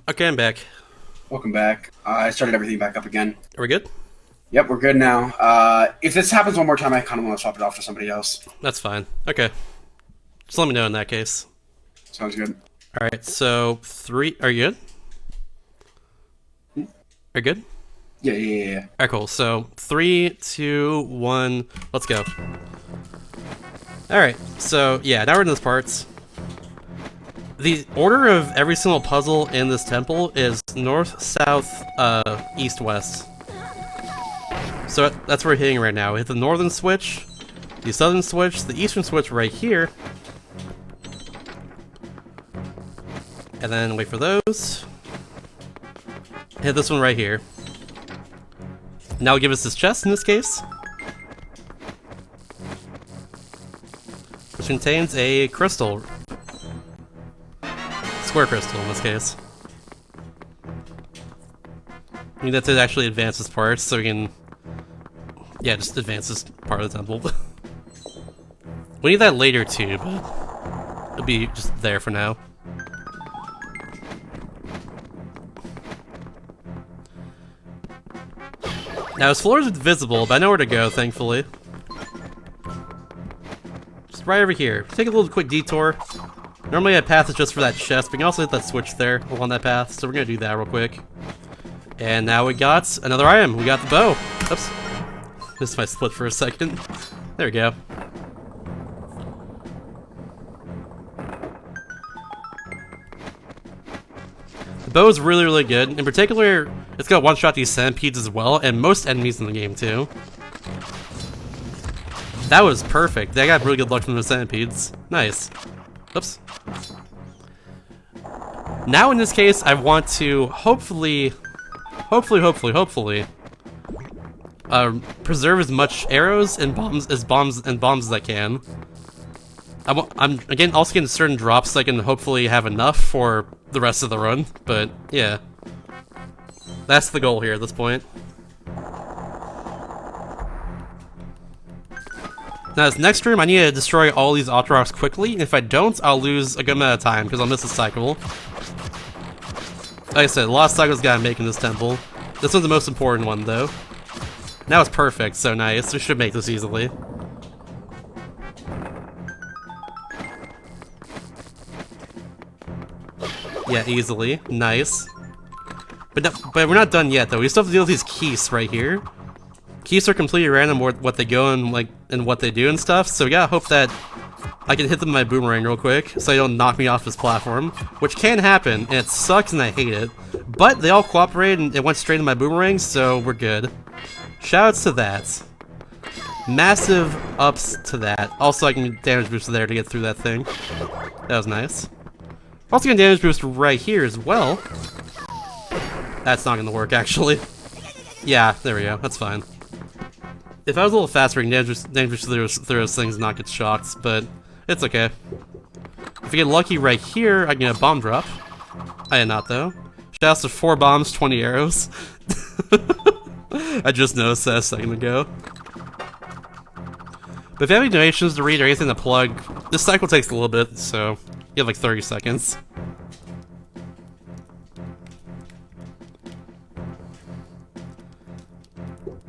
Okay, I'm back. Welcome back. I started everything back up again. Are we good? Yep, we're good now. If this happens one more time, I kind of want to swap it off to somebody else. That's fine. Okay. Just let me know in that case. Sounds good. Alright, so three. Are you good? Are you good? Yeah. Alright, cool. So 3, 2, 1, let's go. Alright, so yeah, now we're in this parts. The order of every single puzzle in this temple is north, south, east, west. So that's where we're hitting right now. We hit the northern switch, the southern switch, the eastern switch right here. And then wait for those. Hit this one right here. Now it'll give us this chest in this case, which contains a crystal. Square crystal in this case. I need that to actually advance this part so we can... Yeah, just advance this part of the temple. We need that later too, but it'll be just there for now. Now his floor is visible, but I know where to go, thankfully. Just right over here. Take a little quick detour. Normally that path is just for that chest, but you can also hit that switch there along that path, so we're gonna do that real quick. And now we got another item. We got the bow. Oops. Missed my split for a second. There we go. The bow is really, really good. In particular, it's got one-shot these centipedes as well, and most enemies in the game too. That was perfect. I got really good luck from the centipedes. Nice. Oops. Now in this case, I want to hopefully preserve as much arrows and bombs as I can. I'm again also getting certain drops so I can hopefully have enough for the rest of the run. But yeah, that's the goal here at this point. Now this next room, I need to destroy all these Ultra Rocks quickly, and if I don't, I'll lose a good amount of time, because I'll miss a cycle. Like I said, a lot of cycles gotta make in this temple. This one's the most important one, though. Now it's perfect, so nice. We should make this easily. Yeah, easily. Nice. But we're not done yet, though. We still have to deal with these keys right here. Keys are completely random what they go and what they do and stuff, so we gotta hope that I can hit them with my boomerang real quick so they don't knock me off this platform, which can happen, and it sucks and I hate it. But they all cooperated and it went straight to my boomerang, so we're good. Shoutouts to that. Massive ups to that. Also, I can get damage boost there to get through that thing. That was nice. Also, get damage boost right here as well. That's not gonna work, actually. Yeah, there we go. That's fine. If I was a little faster, I can damage boost through those things and not get shocked, but it's okay. If I get lucky right here, I can get a bomb drop. I did not, though. Shoutouts to 4 bombs, 20 arrows. I just noticed that a second ago. But if you have any donations to read or anything to plug, this cycle takes a little bit, so you have like 30 seconds.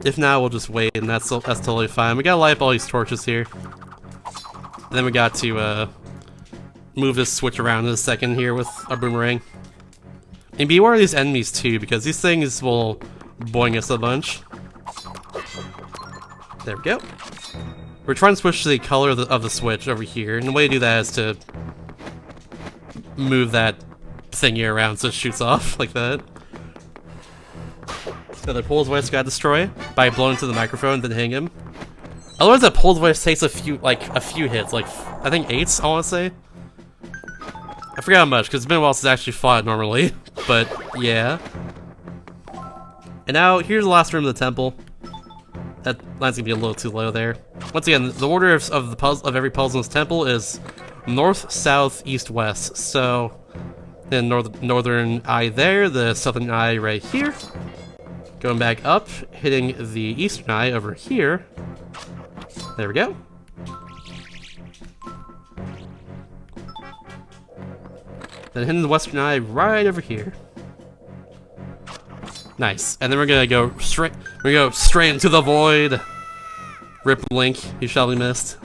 If not, we'll just wait, and that's totally fine. We gotta light up all these torches here. And then we got to move this switch around in a second here with our boomerang. And beware of these enemies too, because these things will boing us a bunch. There we go. We're trying to switch to the color of the switch over here, and the way to do that is to move that thingy around so it shoots off like that. The other Pole's voice got destroyed by blowing into the microphone, then hitting him. Otherwise, that Pole's voice takes a few hits, like I think 8, I want to say. I forgot how much because it's been a while since I actually fought normally, but yeah. And now here's the last room of the temple. That line's gonna be a little too low there. Once again, the order of every puzzle in this temple is north, south, east, west. So, the northern eye there, the southern eye right here. Going back up, hitting the eastern eye over here. There we go. Then hitting the western eye right over here. Nice. And then we're gonna go straight. We go straight into the void. Rip Link, you shall be missed.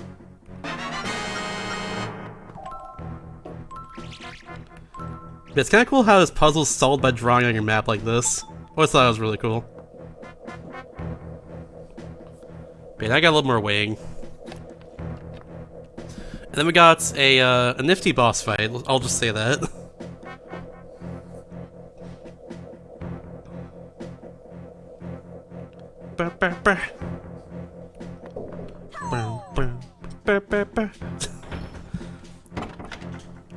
But it's kind of cool how this puzzle's solved by drawing on your map like this. I always thought it was really cool. But I got a little more weighing. And then we got a nifty boss fight. I'll just say that.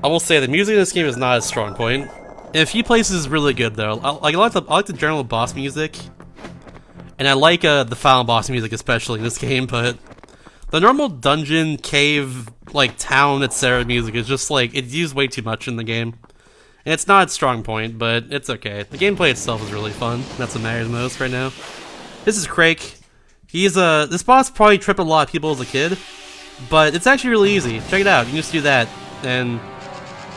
I will say the music in this game is not a strong point. In a few places is really good though. I like the general boss music, and I like the final boss music especially in this game. But the normal dungeon, cave, like town, etc. music is just like it's used way too much in the game, and it's not a strong point, but it's okay. The gameplay itself is really fun. That's what matters most right now. This is Crake. He's this boss probably tripped a lot of people as a kid, but it's actually really easy. Check it out. You can just do that, and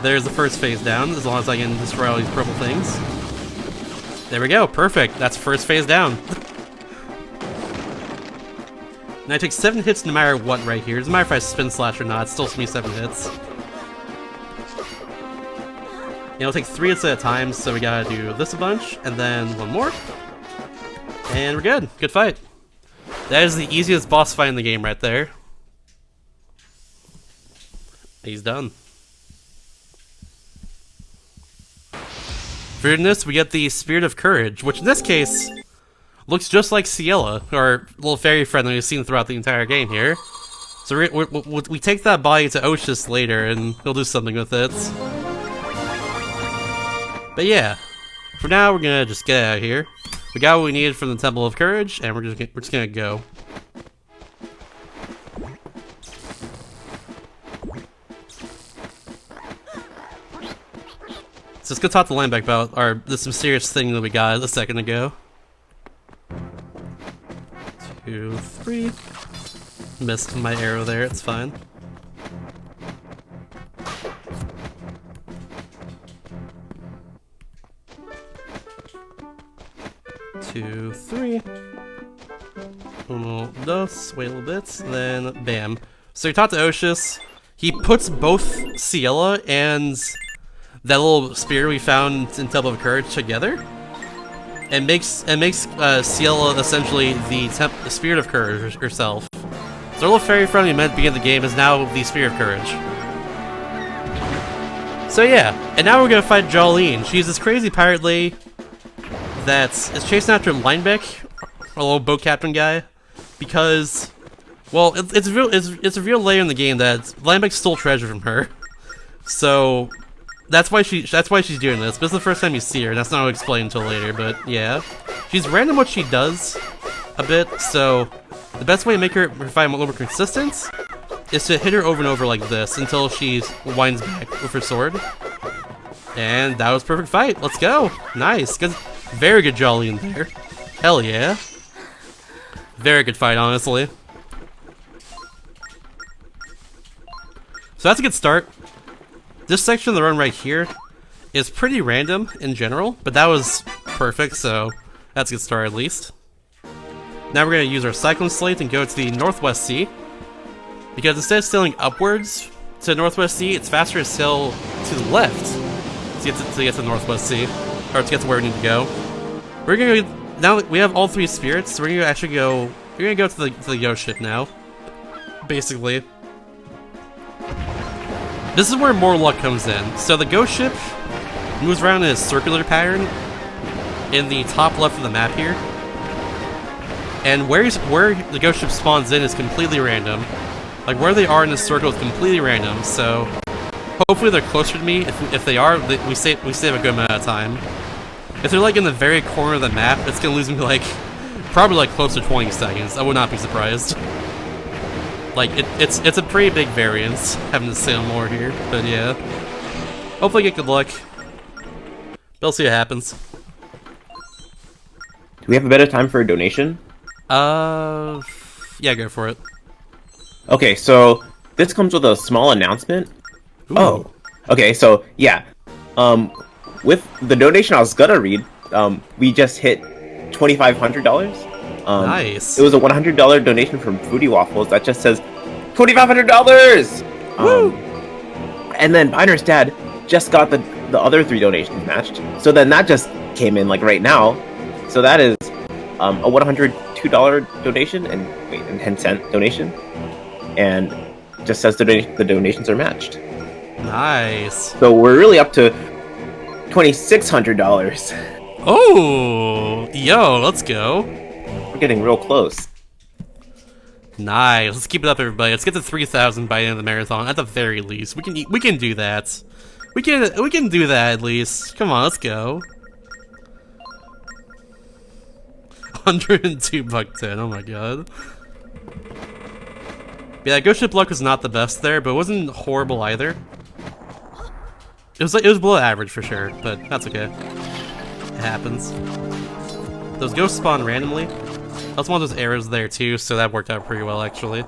there's the first phase down, as long as I can destroy all these purple things. There we go, perfect. That's first phase down. And I take 7 hits no matter what right here. Doesn't matter if I spin slash or not, it's still me 7 hits. And it'll take 3 hits at a time, so we gotta do this a bunch, and then 1 more. And we're good. Good fight. That is the easiest boss fight in the game right there. He's done. For this, we get the Spirit of Courage, which in this case looks just like Ciela, our little fairy friend that we've seen throughout the entire game here. So we take that body to Oshus later, and he'll do something with it. But yeah, for now we're gonna just get out of here. We got what we needed from the Temple of Courage, and we're just gonna go. So let's go talk to Lambeck about this mysterious thing that we got a second ago. 2, 3. Missed my arrow there, it's fine. Two, 3. Uno, dos. Wait a little bit, then bam. So we talked to Oshus. He puts both Ciela and that little spear we found in Temple of Courage together, and makes Ciela essentially the Spirit of Courage herself. So our little fairy friend we met at the beginning of the game is now the Spirit of Courage. So yeah, and now we're gonna fight Jolene. She's this crazy pirate lady that is chasing after Linebeck, our little boat captain guy, because, well, it's a real layer in the game that Linebeck stole treasure from her. So that's why she's doing this. But it's the first time you see her, and that's not explained until later. But yeah, she's random what she does a bit. So the best way to make her fight a little more consistent is to hit her over and over like this until she winds back with her sword. And that was a perfect fight. Let's go. Nice. Very good Jolene there. Hell yeah. Very good fight, honestly. So that's a good start. This section of the run right here is pretty random in general, but that was perfect, so that's a good start at least. Now we're going to use our Cyclone Slate and go to the Northwest Sea, because instead of sailing upwards to the Northwest Sea, it's faster to sail to the left to get to the Northwest Sea, or to get to where we need to go. We're going to, now that we have all 3 spirits, so we're going to actually go, we're going to go to the ghost ship now, basically. This is where more luck comes in. So the ghost ship moves around in a circular pattern in the top left of the map here. And where the ghost ship spawns in is completely random. Like where they are in this circle is completely random, so hopefully they're closer to me. If they are, we save a good amount of time. If they're like in the very corner of the map, it's gonna lose me like probably like close to 20 seconds. I would not be surprised. Like, it's a pretty big variance, having to sail more here, but yeah. Hopefully get good luck. But we'll see what happens. Do we have a better time for a donation? Yeah, go for it. Okay, so this comes with a small announcement. Ooh. Oh, okay, so yeah. With the donation I was gonna read, we just hit $2,500. Nice. It was a $100 donation from Foodie Waffles that just says $2,500. Woo! And then Biner's dad just got the other 3 donations matched. So then that just came in like right now. So that is a $102 donation and 10-cent donation, and just says the donations are matched. Nice. So we're really up to $2,600. Oh, yo, let's go. We're getting real close. Nice. Let's keep it up, everybody. Let's get to 3,000 by the end of the marathon. At the very least, we can do that. We can do that at least. Come on, let's go. 102 buck 10. Oh my god. Yeah, Ghost Ship luck was not the best there, but it wasn't horrible either. It was below average for sure, but that's okay. It happens. Those ghosts spawn randomly. That's one of those arrows there too, so that worked out pretty well actually.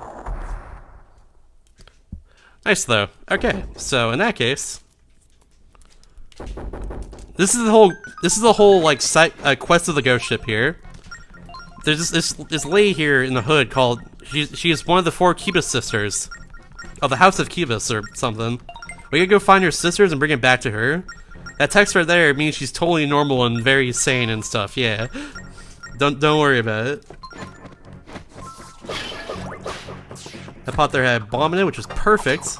Nice though. Okay, so in that case, this is the whole like quest of the ghost ship here. There's this lady here in the hood called she is one of the 4 Kibus sisters of the House of Kibus or something. We gotta go find her sisters and bring it back to her. That text right there means she's totally normal and very sane and stuff. Yeah, don't worry about it. That pot there had bomb in it, which was perfect.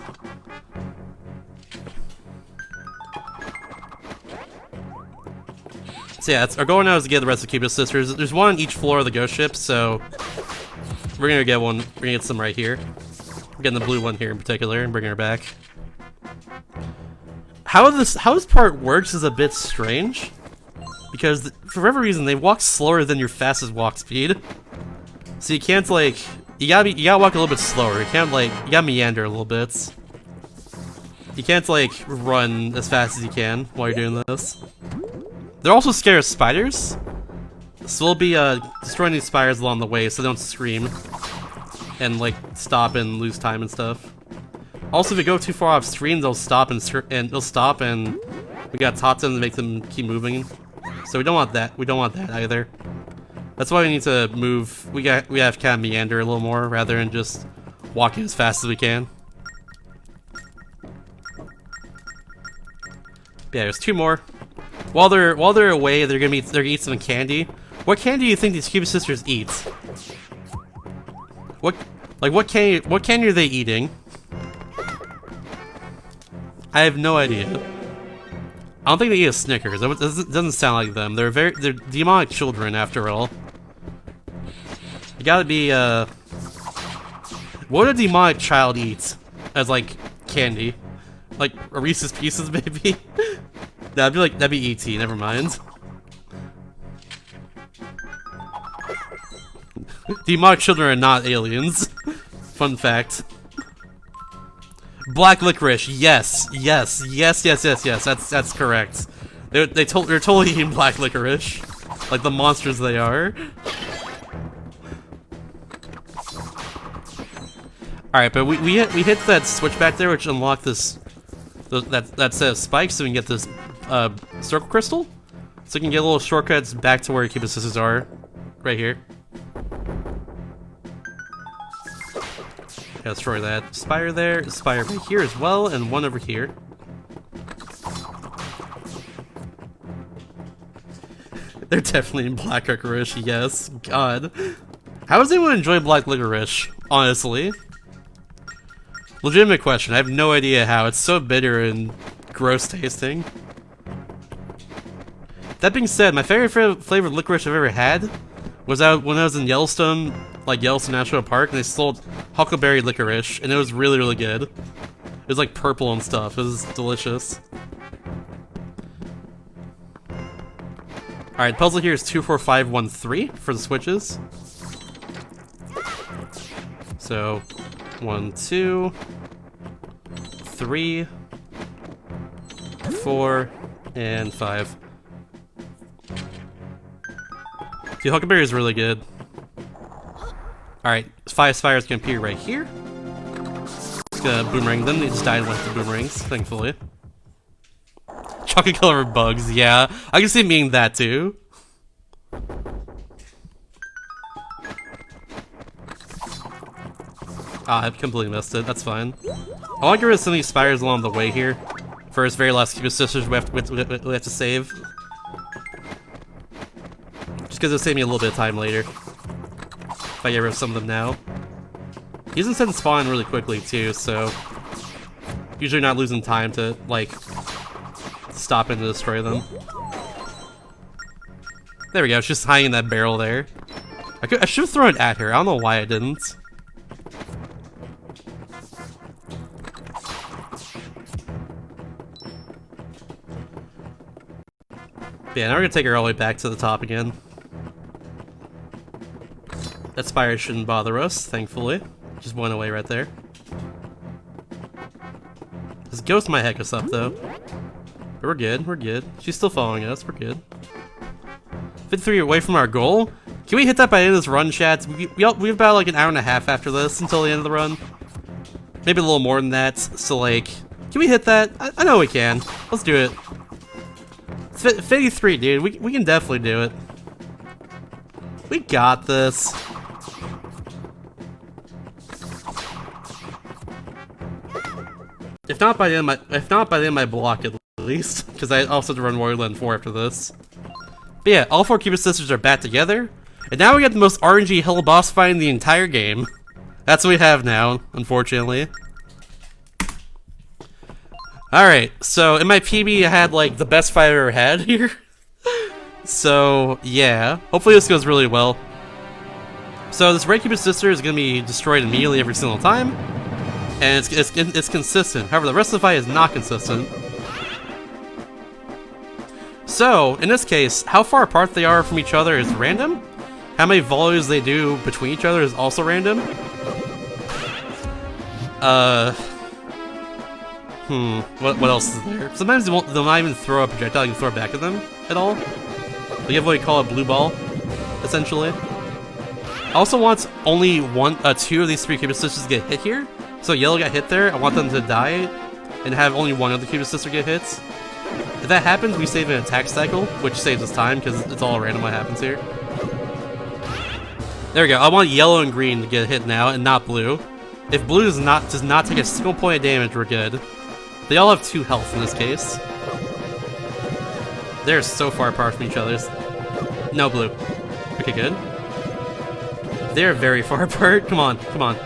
So yeah, our goal now is to get the rest of the Kibus sisters. There's one on each floor of the ghost ship, so we're gonna get one. We're gonna get some right here. We're getting the blue one here in particular and bringing her back. How this part works is a bit strange, because for whatever reason they walk slower than your fastest walk speed. So you can't like you gotta walk a little bit slower. You can't like you gotta meander a little bit. You can't like run as fast as you can while you're doing this. They're also scared of spiders, so we'll be destroying these spiders along the way, so they don't scream and like stop and lose time and stuff. Also, if you go too far off stream, they'll stop and we got taught them to make them keep moving. So we don't want that. We don't want that either. That's why we need to move. We have to kind of meander a little more rather than just walking as fast as we can. Yeah, there's 2 more. While they're away, they're gonna eat some candy. What candy do you think these Kibus sisters eat? What candy are they eating? I have no idea. I don't think they eat a Snickers. It doesn't sound like them. They're demonic children after all. You gotta be what would a demonic child eat as like candy? Like a Reese's Pieces maybe? That'd be E.T. Never mind. Demonic children are not aliens. Fun fact. Black licorice. Yes. That's correct. They're totally eating black licorice, like the monsters they are. All right, but we hit that switch back there, which unlocked that set of spikes, so we can get this circle crystal, so we can get little shortcuts back to where Kibus sisters are, right here. Yeah, destroy that spire there, spire right here as well, and one over here. They're definitely in black licorice, yes. God. How does anyone enjoy black licorice, honestly? Legitimate question, I have no idea how. It's so bitter and gross tasting. That being said, my favorite flavored licorice I've ever had was when I was in Yellowstone, Yellowstone National Park, and they sold huckleberry licorice, and it was really, really good. It was like purple and stuff. It was delicious. Alright, puzzle here is 24513 for the switches. So 1, 2, 3, 4, and 5. The huckleberry is really good. Alright, 5 spires can appear right here. Just gonna boomerang them. They just died with the boomerangs, thankfully. Chocolate colored bugs, yeah. I can see it meaning that too. Ah, I completely missed it. That's fine. I want to get rid of some of these spiders along the way here. For his very last Cupid Sisters we have to save. Just because it'll save me a little bit of time later. If I get rid of some of them now. These insects spawn really quickly too, so... usually not losing time to, like, stop and destroy them. There we go, it's just hiding in that barrel there. I should have thrown it at her, I don't know why I didn't. Yeah, now we're gonna take her all the way back to the top again. That spider shouldn't bother us, thankfully. Just went away right there. This ghost might heck us up, though. But we're good, we're good. She's still following us, we're good. 53 away from our goal? Can we hit that by the end of this run, chat? We have about like an hour and a half after this until the end of the run. Maybe a little more than that, so like... can we hit that? I know we can. Let's do it. 53, dude. We can definitely do it. We got this. If not by the end of my block at least, because I also have to run Warrior Land 4 after this. But yeah, all 4 Cupid Sisters are back together, and now we got the most RNG hell boss fight in the entire game. That's what we have now, unfortunately. Alright, so in my PB I had like the best fight I've ever had here. So yeah, hopefully this goes really well. So this red Cupid Sister is going to be destroyed immediately every single time. And it's consistent, however the rest of the fight is not consistent. So, in this case, how far apart they are from each other is random. How many volleys they do between each other is also random. What else is there? Sometimes they'll not even throw a projectile, you can throw it back at them at all. They have what we call a blue ball, essentially. I also want only 2 of these 3 Cupid Sisters to get hit here. So yellow got hit there, I want them to die and have only 1 of the Cupid Sister get hit. If that happens, we save an attack cycle, which saves us time because it's all random what happens here. There we go, I want yellow and green to get hit now and not blue. If blue does not take a single point of damage, we're good. They all have 2 health in this case. They're so far apart from each other. No blue. Okay, good. They're very far apart. Come on, come on.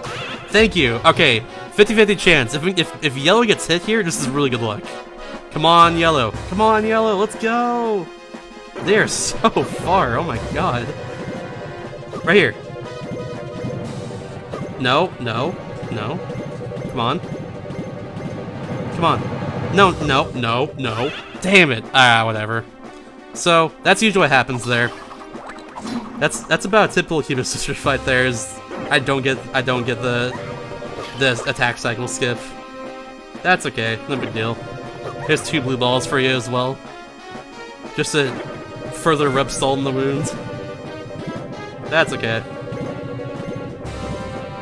Thank you. Okay, 50-50 chance. If yellow gets hit here, this is really good luck. Come on, yellow. Come on, yellow. Let's go. They're so far. Oh my god. Right here. No, no, no. Come on. Come on. No, no, no, no. Damn it. Ah, whatever. So, that's usually what happens there. That's about a typical Cupid Sister fight there, is I don't get the attack cycle skip. That's okay, no big deal. Here's 2 blue balls for you as well. Just to further rub salt in the wound. That's okay.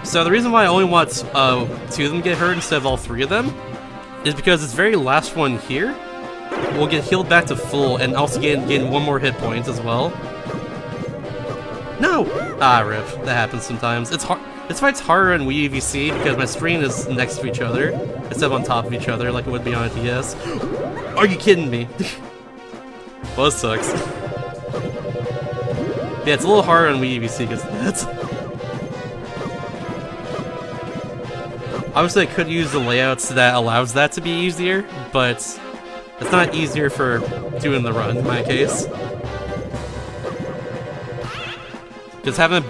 So the reason why I only want 2 of them get hurt instead of all 3 of them is because this very last one here will get healed back to full and also gain 1 more hit point as well. No! Ah, rip. That happens sometimes. It's hard. This fight's harder in Wii VC because my screen is next to each other instead of on top of each other like it would be on a DS. Are you kidding me? Well, this sucks. Yeah, it's a little harder on Wii VC because of that. Obviously, I could use the layouts that allows that to be easier, but it's not easier for doing the run in my case. Just having a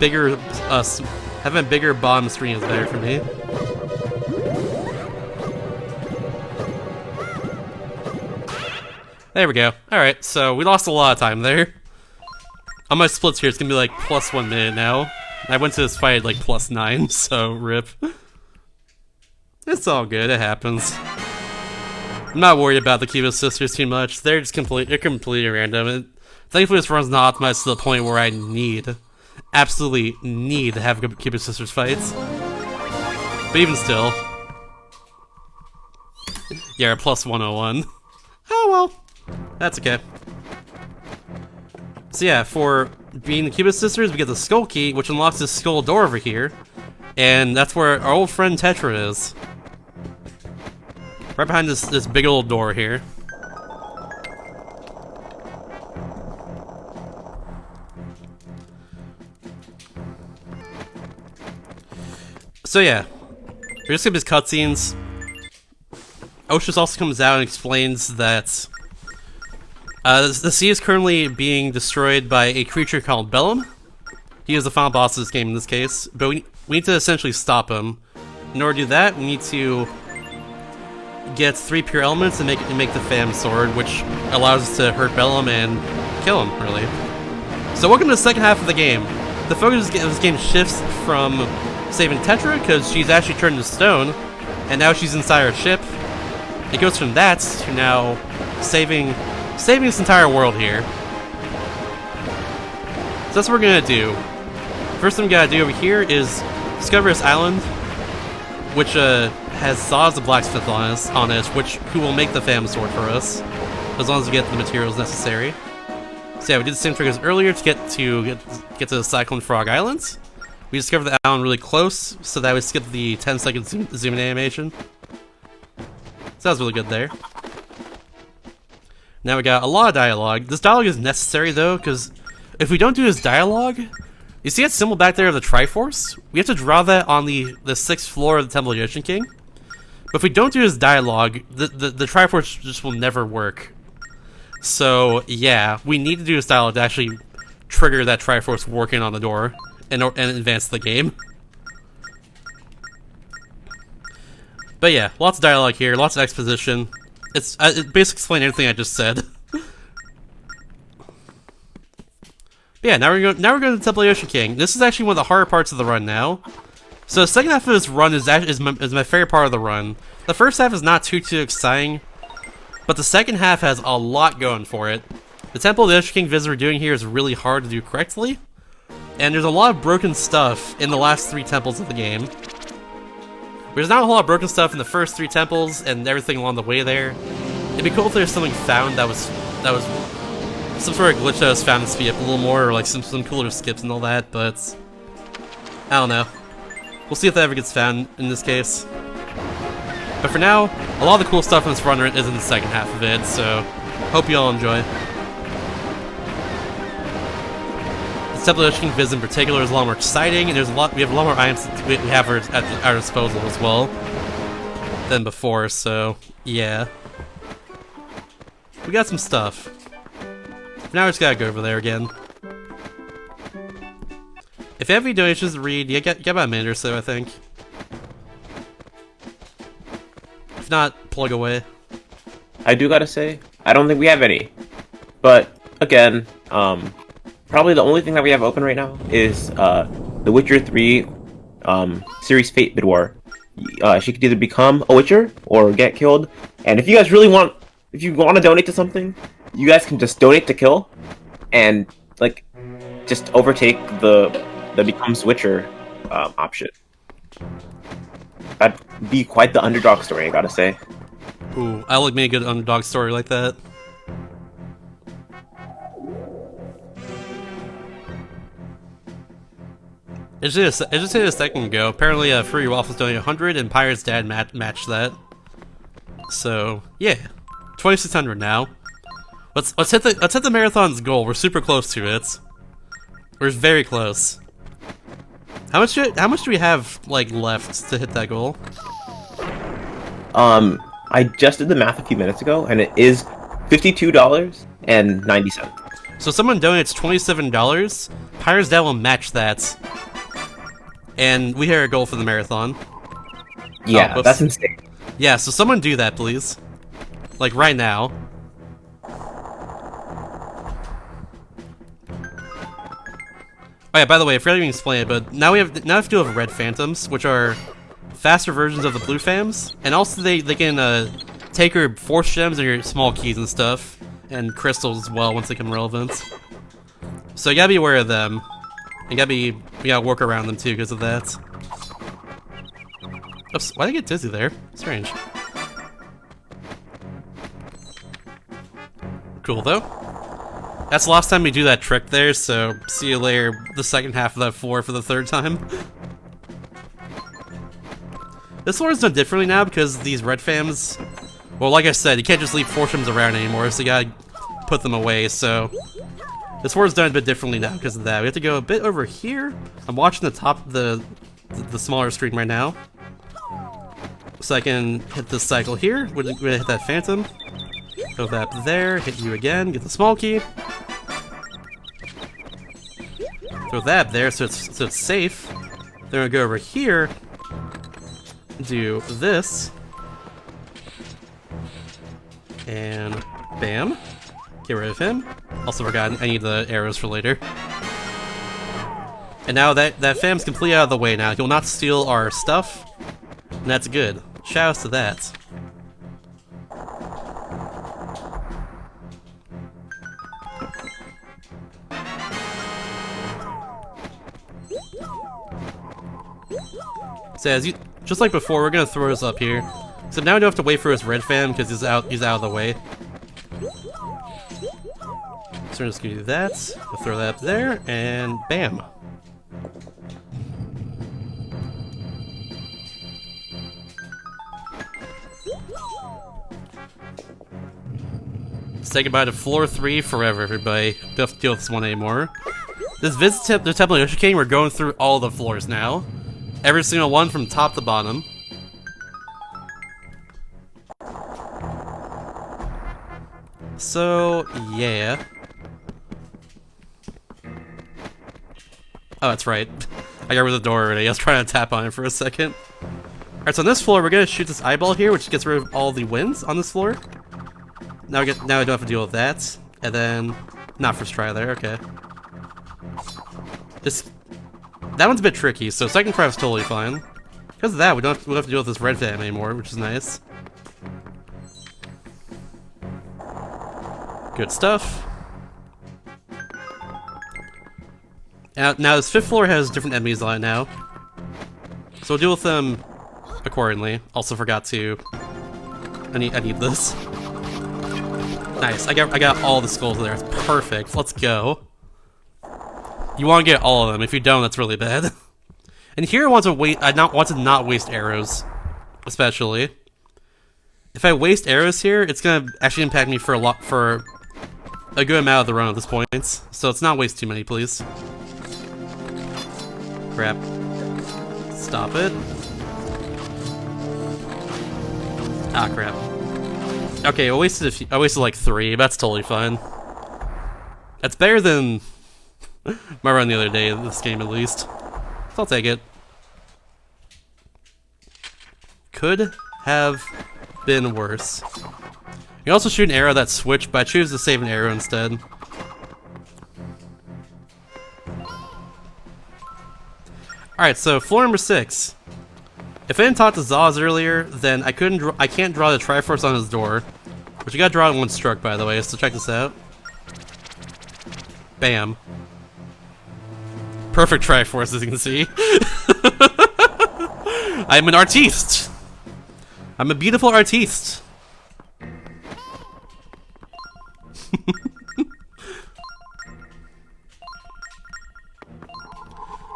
bigger bottom screen is better for me. There we go. Alright, so we lost a lot of time there. On my splits here, it's gonna be like plus 1 minute now. I went to this fight at like plus 9, so rip. It's all good, it happens. I'm not worried about the Cupid Sisters too much. They're completely random. And thankfully this run's not optimized to the point where I absolutely need to have Cupid Sisters fights. But even still. Yeah, plus 101. Oh well. That's okay. So yeah, for being the Cubit Sisters, we get the Skull Key, which unlocks this skull door over here. And that's where our old friend Tetra is. Right behind this big old door here. So yeah, we're just gonna his cutscenes. Oshus also comes out and explains that the sea is currently being destroyed by a creature called Bellum. He is the final boss of this game in this case, but we need to essentially stop him. In order to do that, we need to get 3 pure elements and make the Fam Sword, which allows us to hurt Bellum and kill him, really. So welcome to the second half of the game. The focus of this game shifts from saving Tetra, because she's actually turned to stone, and now she's inside our ship. It goes from that to now saving this entire world here. So that's what we're gonna do. First thing we gotta do over here is discover this island, which has Saws the Blacksmith on it, who will make the Fam Sword for us, as long as we get the materials necessary. So yeah, we did the same trick as earlier to get to the Cyclone Frog Islands. We discovered the island really close, so that we skipped the 10-second zoom in animation. So that was really good there. Now we got a lot of dialogue. This dialogue is necessary though, because if we don't do this dialogue, you see that symbol back there of the Triforce? We have to draw that on the 6th floor of the Temple of the Ocean King. But if we don't do this dialogue, the Triforce just will never work. So yeah, we need to do this dialogue to actually trigger that Triforce working on the door and advance the game. But yeah, lots of dialogue here, lots of exposition. It basically explains everything I just said. But yeah, now we're going to the Temple of the Ocean King. This is actually one of the harder parts of the run now. So the second half of this run is my favorite part of the run. The first half is not too exciting, but the second half has a lot going for it. The Temple of the Ocean King visit we're doing here is really hard to do correctly, and there's a lot of broken stuff in the last 3 temples of the game. There's not a whole lot of broken stuff in the first 3 temples and everything along the way there. It'd be cool if there's something found that was some sort of glitch that was found to speed up a little more, or like some cooler skips and all that, but I don't know. We'll see if that ever gets found in this case. But for now, a lot of the cool stuff in this run is in the second half of it, so hope you all enjoy. The Temple of the Ocean King visit in particular is a lot more exciting, and we have a lot more items that we have at our disposal as well than before, so yeah. We got some stuff. Now we just gotta go over there again. If you have any donations to read, you get about a minute or so, I think. If not, plug away. I do gotta say, I don't think we have any. But, again, probably the only thing that we have open right now is The Witcher 3 Series Fate Bid War. She could either become a Witcher or get killed. And if you guys really want, if you want to donate to something, you guys can just donate to kill and, like, just overtake the becomes Witcher option. That'd be quite the underdog story, I gotta say. Ooh, I like me a good underdog story like that. It just hit a second ago. Apparently, Free Waffles donated 100, and Pirate's dad matched that. So yeah, 2,600 now. Let's hit the marathon's goal. We're super close to it. We're very close. How much do we have like left to hit that goal? I just did the math a few minutes ago, and it is $52.90. So someone donates $27. Pirate's dad will match that, and we hit our goal for the marathon. Yeah, that's insane. Yeah, so someone do that, please. Like right now. Oh yeah, by the way, I forgot to even explain it, but now we have to do red phantoms, which are faster versions of the blue phams, and also they can take your force gems and your small keys and stuff, and crystals as well once they become relevant. So you gotta be aware of them. We gotta work around them too because of that. Oops, why did I get dizzy there? Strange. Cool, though. That's the last time we do that trick there, so see you later the second half of that floor for the third time. This floor is done differently now because these red fams... Well, like I said, you can't just leave fortunes around anymore, so you gotta put them away, so... This floor is done a bit differently now because of that. We have to go a bit over here. I'm watching the top of the smaller screen right now. So I can hit this cycle here. We're gonna hit that phantom. Go that there, hit you again, get the small key. Throw that there so it's safe. Then we'll go over here. Do this. And bam. Get rid of him. Also forgot I need the arrows for later. And now that fam's completely out of the way now. He'll not steal our stuff. And that's good. Shoutouts to that. So as you, just like before, we're gonna throw this up here. So now we don't have to wait for his red fan because he's out of the way. So we're just gonna do that. We'll throw that up there, and bam. Say goodbye to floor 3 forever, everybody. Don't have to deal with this one anymore. This visit the Temple of Yoshi King, we're going through all the floors now. Every single one from top to bottom. So, yeah. Oh, that's right. I got rid of the door already. I was trying to tap on it for a second. Alright, so on this floor, we're gonna shoot this eyeball here, which gets rid of all the winds on this floor. Now I don't have to deal with that. And then, not first try there, okay. That one's a bit tricky, so second try is totally fine. Because of that, we don't have to deal with this red fan anymore, which is nice. Good stuff. Now this fifth floor has different enemies on it now. So we'll deal with them accordingly. Also forgot to... I need this. Nice, I got all the skulls there. It's perfect. Let's go. You want to get all of them. If you don't, that's really bad. And here I want to not waste arrows, especially. If I waste arrows here, it's gonna actually impact me for a good amount of the run at this point. So let's not waste too many, please. Crap. Stop it. Ah, crap. Okay, I wasted like 3, but that's totally fine. That's better than my run the other day, this game at least. So I'll take it. Could have been worse. You can also shoot an arrow that switched, but I choose to save an arrow instead. Alright, so floor number 6. If I didn't talk to Zaz earlier, then I can't draw the Triforce on his door. Which you gotta draw in one stroke, by the way, so check this out. Bam. Perfect Triforce, as you can see. I'm an artiste! I'm a beautiful artiste!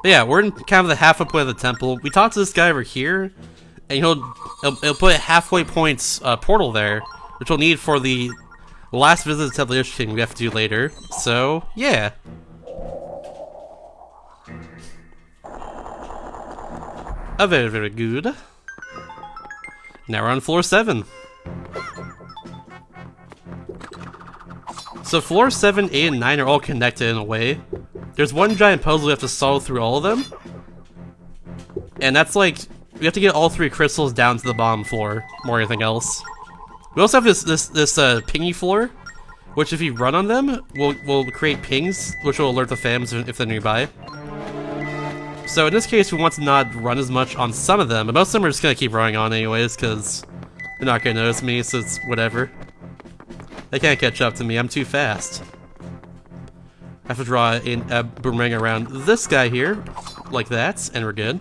Yeah, we're in kind of the halfway point of the temple. We talked to this guy over here, and he'll put a halfway points portal there, which we'll need for the last visit to the Temple of Yoshi King we have to do later. So, yeah. Very, very good. Now we're on floor 7. So floor 7, 8, and 9 are all connected in a way. There's one giant puzzle we have to solve through all of them. And that's like, we have to get all 3 crystals down to the bottom floor, more than anything else. We also have this pingy floor, which if you run on them, will create pings, which will alert the fams if they're nearby. So in this case, we want to not run as much on some of them, but most of them are just gonna keep running on anyways, because they're not gonna notice me, so it's whatever. They can't catch up to me, I'm too fast. I have to draw a boomerang around this guy here, like that, and we're good.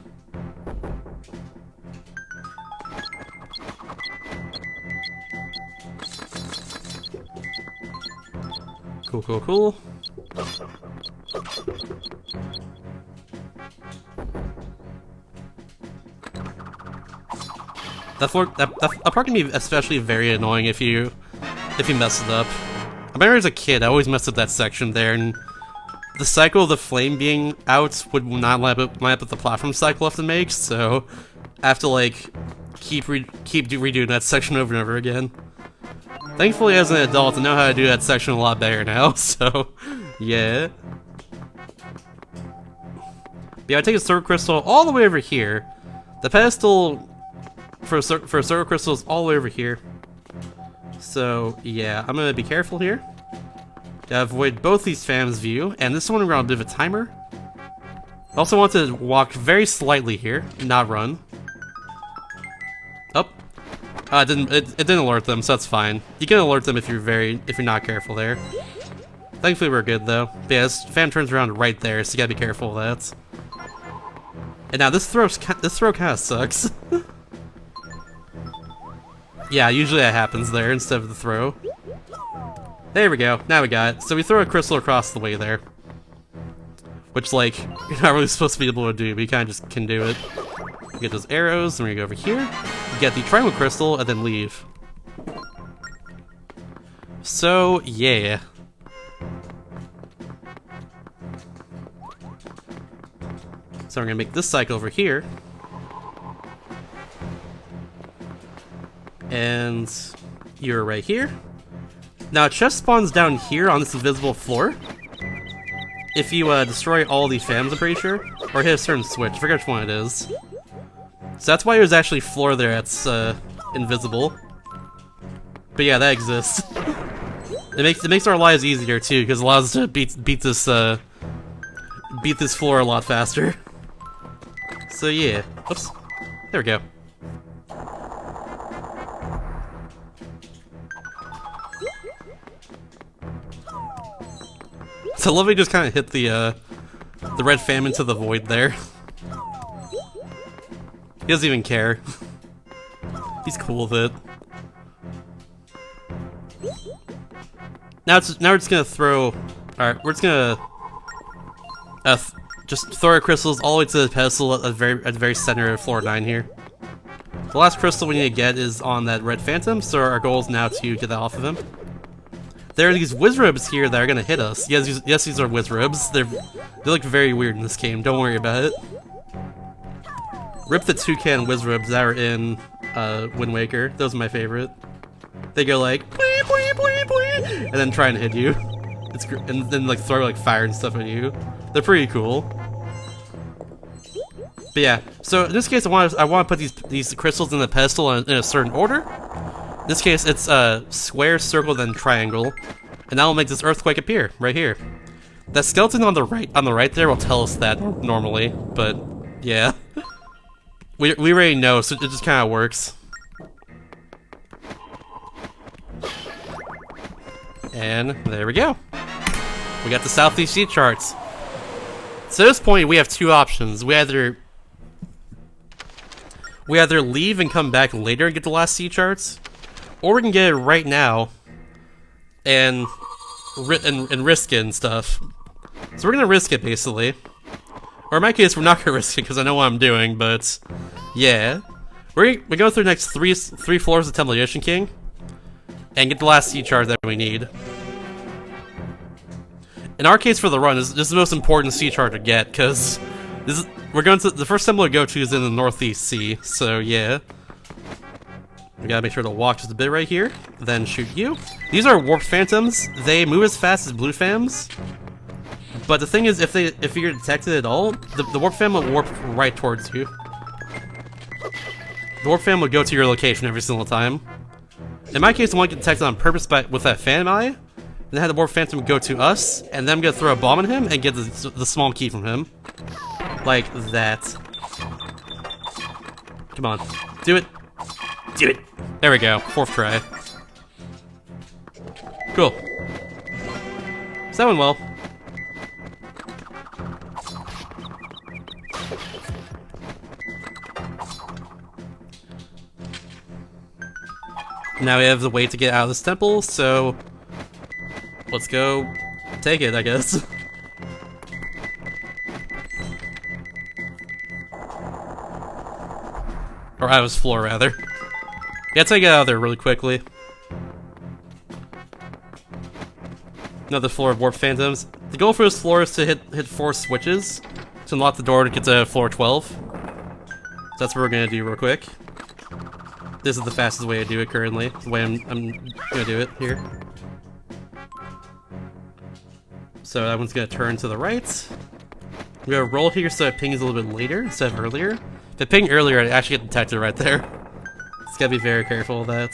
Cool, cool, cool. That part can be especially very annoying if you mess it up. I remember as a kid, I always messed up that section there, and the cycle of the flame being out would not line up with the platform cycle I have to make, so I have to like keep redoing that section over and over again. Thankfully, as an adult, I know how to do that section a lot better now, so yeah. Yeah, I take a circle crystal all the way over here. The pedestal for a circle crystal is all the way over here. So yeah, I'm gonna be careful here. Gotta avoid both these fams view, and this one we're on a bit of a timer. I also want to walk very slightly here, not run. Oh, it didn't alert them, so that's fine. You can alert them if you're not careful there. Thankfully we're good though. But yeah, this fam turns around right there, so you gotta be careful of that. And now this throw kind of sucks. Yeah, usually that happens there instead of the throw. There we go, now we got it. So we throw a crystal across the way there. Which, like, you're not really supposed to be able to do, but you kind of just can do it. You get those arrows, and we go over here. You get the triangle crystal, and then leave. So, yeah. So we're gonna make this cycle over here. And you're right here. Now a chest spawns down here on this invisible floor. If you destroy all the fams, I'm pretty sure. Or hit a certain switch, I forget which one it is. So that's why there's actually floor there that's invisible. But yeah, that exists. It makes our lives easier too, because it allows us to beat this floor a lot faster. So yeah. Oops. There we go. So Lovely just kind of hit the red fam into the void there. He doesn't even care. He's cool with it. Now we're just gonna throw. Alright, we're just gonna just throw our crystals all the way to the pedestal at the very center of floor 9 here. The last crystal we need to get is on that red phantom, so our goal is now to get that off of him. There are these wizrobes here that are gonna hit us. Yes, these are wizrobes. They look very weird in this game. Don't worry about it. Rip the toucan wizrobes that are in Wind Waker. Those are my favorite. They go like bwee, bwee, bwee, bwee, and then try and hit you. And then like throw like fire and stuff at you. They're pretty cool. But yeah, so in this case, I want to put these crystals in the pedestal in a certain order. In this case, it's square, circle, then triangle, and that will make this earthquake appear right here. That skeleton on the right there will tell us that normally, but yeah, we already know, so it just kind of works. And there we go. We got the Southeast Sea charts. So at this point, we have two options. We either leave and come back later and get the last sea charts, or we can get it right now and risk it and stuff. So we're gonna risk it basically, or in my case, we're not gonna risk it because I know what I'm doing. But yeah, we go through the next three floors of Temple of the Ocean King and get the last sea chart that we need. In our case, for the run, this is the most important sea chart to get because we're going to the first temple to go to is in the Northeast Sea. So yeah. We gotta make sure to walk just a bit right here, then shoot you. These are warped phantoms. They move as fast as blue fams. But the thing is, if you're detected at all, the warp fam will warp right towards you. The warp fam will go to your location every single time. In my case, I want to get detected on purpose with that phantom eye, then have the warp phantom go to us, and then I'm gonna throw a bomb on him and get the small key from him. Like that. Come on. Do it. Do it! There we go. 4th try. Cool. So that went well. Now we have the way to get out of this temple, so let's go take it, I guess. Or Iva's floor, rather. Yeah, take it out of there really quickly. Another floor of Warp Phantoms. The goal for this floor is to hit 4 switches to unlock the door to get to floor 12. So that's what we're gonna do real quick. This is the fastest way to do it currently. The way I'm gonna do it here. So that one's gonna turn to the right. I'm gonna roll here so it pings a little bit later instead of earlier. If it pinged earlier, I'd actually get detected right there. Just gotta be very careful of that.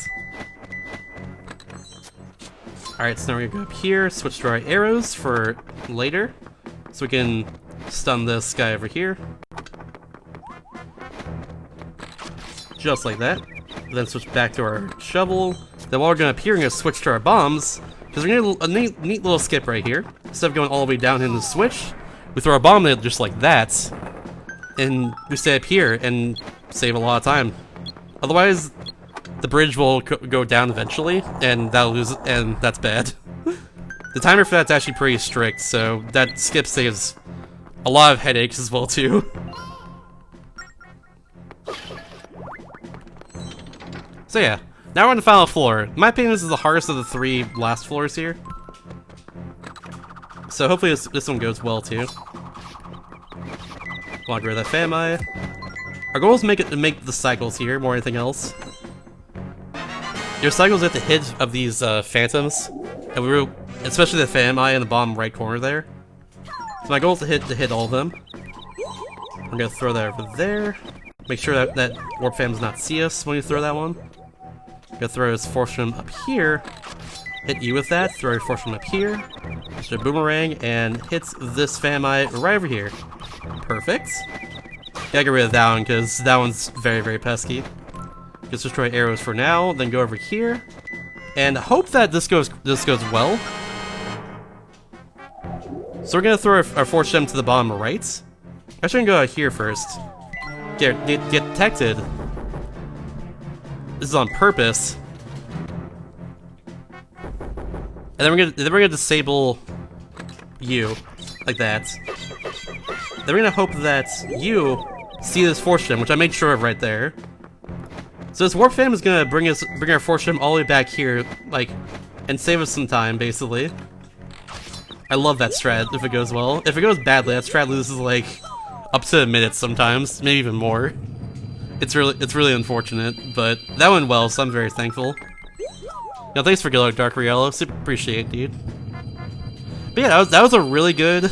Alright, so now we're gonna go up here, switch to our arrows for later. So we can stun this guy over here. Just like that. Then switch back to our shovel. Then while we're going up here, we're going to switch to our bombs. Because we're going to get a neat little skip right here. Instead of going all the way down in the switch, we throw our bomb in just like that. And we stay up here and save a lot of time. Otherwise, the bridge will go down eventually, and that's bad. The timer for that's actually pretty strict, so that skip saves a lot of headaches as well too. So yeah, now we're on the final floor. In my opinion, this is the hardest of the 3 last floors here. So hopefully this one goes well too. Want to rid of that Famine. Our goal is to make the cycles here more than anything else. Your cycles at the hit of these phantoms, and especially the Famine in the bottom right corner there. So my goal is to hit all of them. I'm gonna throw that over there. Make sure that Warp Phantoms not see us when you throw that one. Gonna throw his Fortune up here. Hit you with that. Throw your Fortune up here. Just a boomerang and hits this Famine right over here. Perfect. Gotta get rid of that one because that one's very, very pesky. Just destroy arrows for now. Then go over here and hope that this goes well. So we're gonna throw our Fortune to the bottom right. Actually, I'm gonna go out here first. Get detected. This is on purpose. And then we're gonna disable you like that. Then we're gonna hope that you see this Fortune, which I made sure of right there. So this Warp Phantom is gonna bring our Fortune all the way back here, like, and save us some time, basically. I love that strat if it goes well. If it goes badly, that strat loses like up to a minute sometimes, maybe even more. It's really unfortunate, but that went well, so I'm very thankful. Now, thanks for Gillo Dark Riello, super appreciate it, dude. But yeah, that was a really good.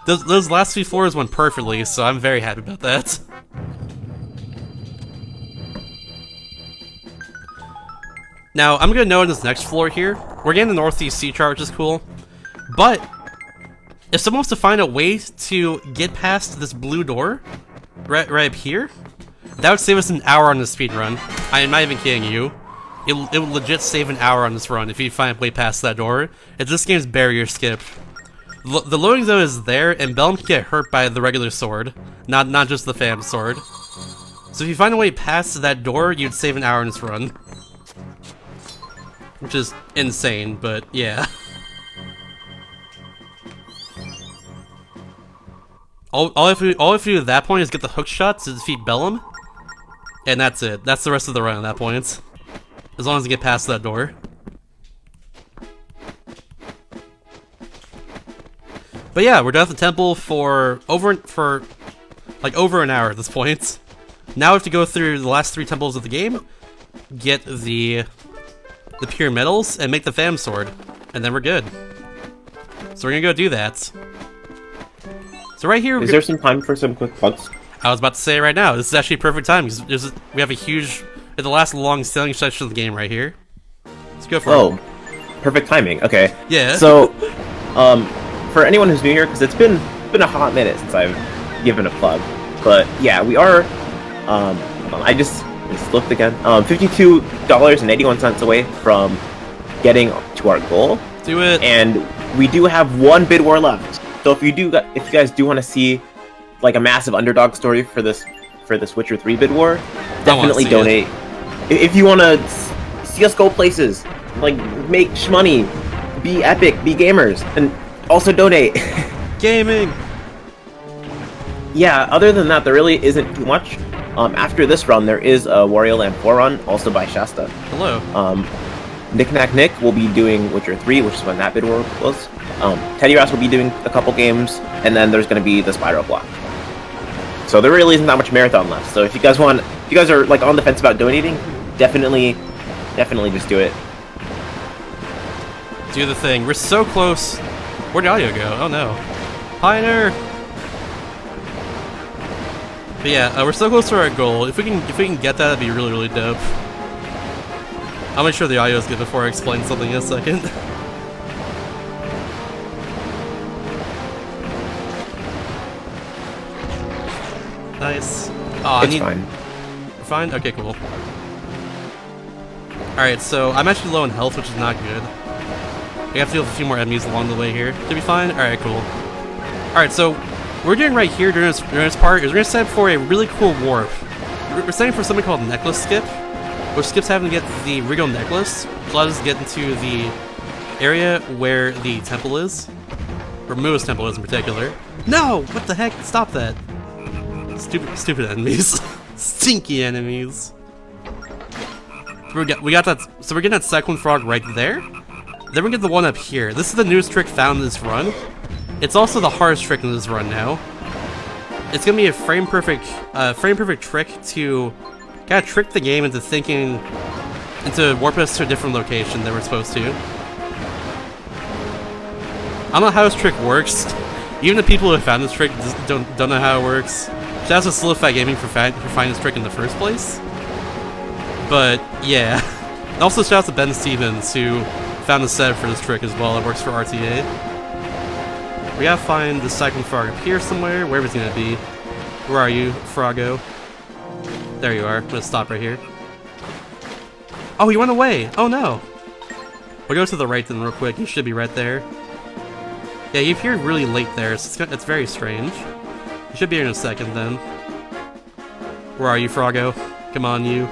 Those last 2 floors went perfectly, so I'm very happy about that. Now, I'm gonna note on this next floor here, we're getting the Northeast Sea Chart, which is cool. But if someone wants to find a way to get past this blue door, right up here, that would save us an hour on the speed run. I am not even kidding you. It would legit save an hour on this run if you find a way past that door. It's this game's barrier skip. The loading zone is there, and Bellum can get hurt by the regular sword, not just the Phantom sword. So if you find a way past that door, you'd save an hour on this run. Which is insane, but yeah. All I have to do at that point is get the hook shot to defeat Bellum, and that's it. That's the rest of the run at that point. As long as you get past that door. But yeah, we're done at the temple for over an hour at this point. Now we have to go through the last 3 temples of the game, get the pure metals, and make the Phantom sword, and then we're good. So we're gonna go do that. So right here, is there some time for some quick plugs? I was about to say right now, this is actually perfect time because we have a huge, the last long sailing section of the game right here. Let's go for it. Oh, perfect timing. Okay. Yeah. So, for anyone who's new here, because it's been a hot minute since I've given a plug, but yeah, we are. I just looked again. $52.81 away from getting to our goal. Do it. And we do have 1 bid war left. So if you guys do want to see like a massive underdog story for this Witcher 3 bid war, definitely donate. If you want to see us go places, like make shmoney, be epic, be gamers, and also donate. Gaming! Yeah, other than that, there really isn't too much. After this run, there is a Wario Land 4 run, also by Shasta. Hello. Nick Knack Nick will be doing Witcher 3, which is when that bid war was. Teddy Ross will be doing a couple games, and then there's going to be the Spiral Block. So there really isn't that much marathon left. So if you guys are like on the fence about donating, definitely just do it. Do the thing. We're so close. Where'd the audio go? Oh no. Pioneer! But yeah, we're so close to our goal. If we can get that, that'd be really, really dope. I'll make sure the audio is good before I explain something in a second. Nice. Oh, It's fine. We're fine? Okay, cool. Alright, so I'm actually low in health, which is not good. I have to deal with a few more enemies along the way here. Should be fine? Alright, cool. Alright, so what we're doing right here during this part is we're going to set up for a really cool warp. We're setting for something called Necklace Skip, which skips having to get the Regal Necklace, which allows us to get into the area where the temple is. Or Mua's temple is in particular. No! What the heck? Stop that. Stupid enemies. Stinky enemies. We got that. So we're getting that Cyclone Frog right there. Then we get the one up here. This is the newest trick found in this run. It's also the hardest trick in this run now. It's gonna be a frame perfect trick to kind of trick the game into warp us to a different location than we're supposed to. I don't know how this trick works. Even the people who have found this trick don't know how it works. Shout out to Solidify Gaming for finding this trick in the first place. But yeah. And also shout out to Ben Stevens who found the setup for this trick as well. It works for RTA. We gotta find the Cyclone Frog up here somewhere, wherever it's gonna be. Where are you, Froggo? There you are. I'm gonna stop right here. Oh, he went away! Oh no! We'll go to the right then real quick. He should be right there. Yeah, he appeared really late there, so it's very strange. He should be here in a second then. Where are you, Froggo? Come on, you.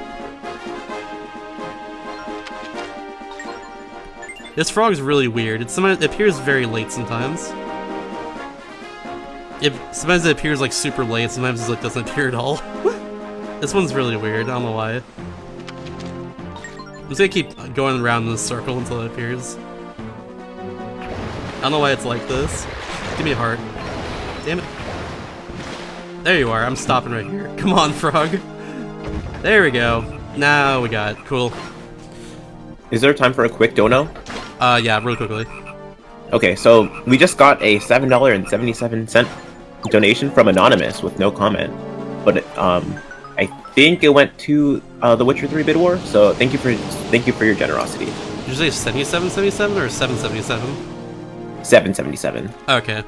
This frog's really weird. It appears very late sometimes. Sometimes it appears like super late, sometimes it like doesn't appear at all. This one's really weird, I don't know why. I'm just gonna keep going around in this circle until it appears. I don't know why it's like this. Give me a heart. Damn it. There you are, I'm stopping right here. Come on, frog. There we go. Now we got it. Cool. Is there time for a quick dono? Yeah, really quickly. Okay, so we just got a $7.77 donation from Anonymous with no comment, but I think it went to the Witcher 3 bid war. So thank you for your generosity. Did you say 7777 or 777? 777. Okay.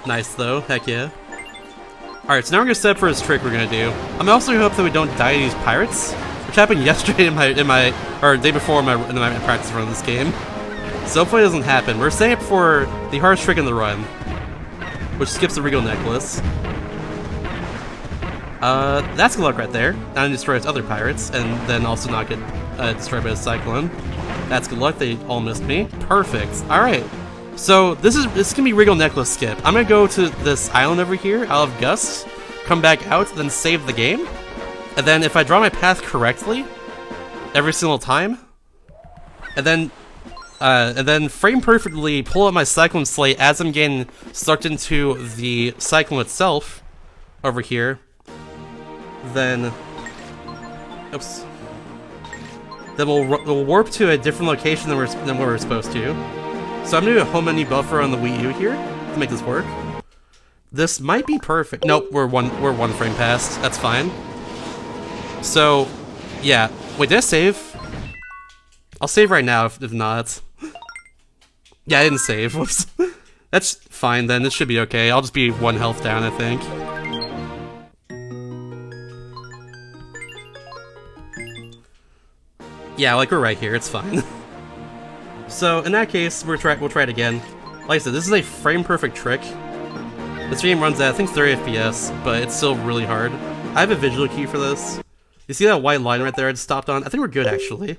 Nice though. Heck yeah. Alright, so now we're gonna set up for this trick we're gonna do. I'm also gonna hope that we don't die to these pirates, which happened yesterday or day before in my practice run of this game. So hopefully it doesn't happen. We're setting up for the hardest trick in the run, which skips the Regal Necklace. That's good luck right there. Now it destroys other pirates, and then also not get destroyed by a cyclone. That's good luck. They all missed me. Perfect. Alright. So this can be Regal Necklace skip. I'm gonna go to this island over here, Isle of Gust, come back out, then save the game. And then if I draw my path correctly, every single time, and then frame perfectly pull out my Cyclone Slate as I'm getting sucked into the Cyclone itself, over here, then, oops, then we'll warp to a different location than where we're supposed to. So I'm gonna do a home menu buffer on the Wii U here to make this work. This might be perfect. Nope, we're one frame past. That's fine. So, yeah. Wait, did I save? I'll save right now if not. Yeah, I didn't save. Whoops. That's fine then. This should be okay. I'll just be 1 health down, I think. Yeah, like we're right here. It's fine. So in that case, we'll try it again. Like I said, this is a frame-perfect trick. This game runs at, I think, 30 FPS, but it's still really hard. I have a visual key for this. You see that white line right there I just stopped on? I think we're good, actually.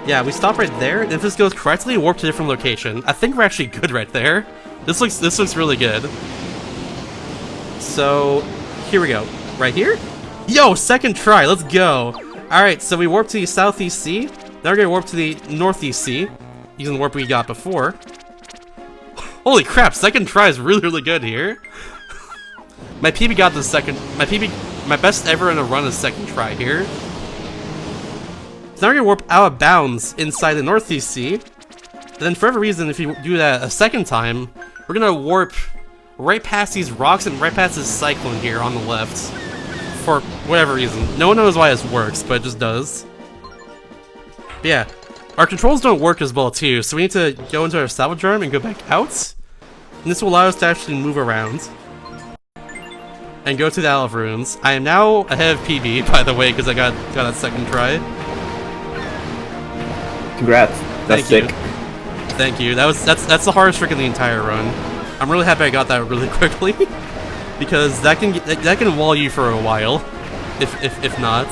Yeah, we stop right there, and if this goes correctly, warp to a different location. I think we're actually good right there. This looks really good. So, here we go. Right here? Yo, second try, let's go! Alright, so we warp to the Southeast Sea. Now we're gonna warp to the Northeast Sea, using the warp we got before. Holy crap, second try is really, really good here. My PB got the second... My best ever in a run is second try here. So now we're gonna warp out of bounds inside the Northeast Sea. And then for whatever reason, if you do that a second time, we're gonna warp right past these rocks and right past this cyclone here on the left. For whatever reason. No one knows why this works, but it just does. But yeah. Our controls don't work as well too, so we need to go into our salvage arm and go back out. And this will allow us to actually move around. And go to the Isle of Ruins. I am now ahead of PB, by the way, because I got that second try. Congrats. That's sick. Thank you. That's the hardest trick in the entire run. I'm really happy I got that really quickly. Because that can wall you for a while. If not.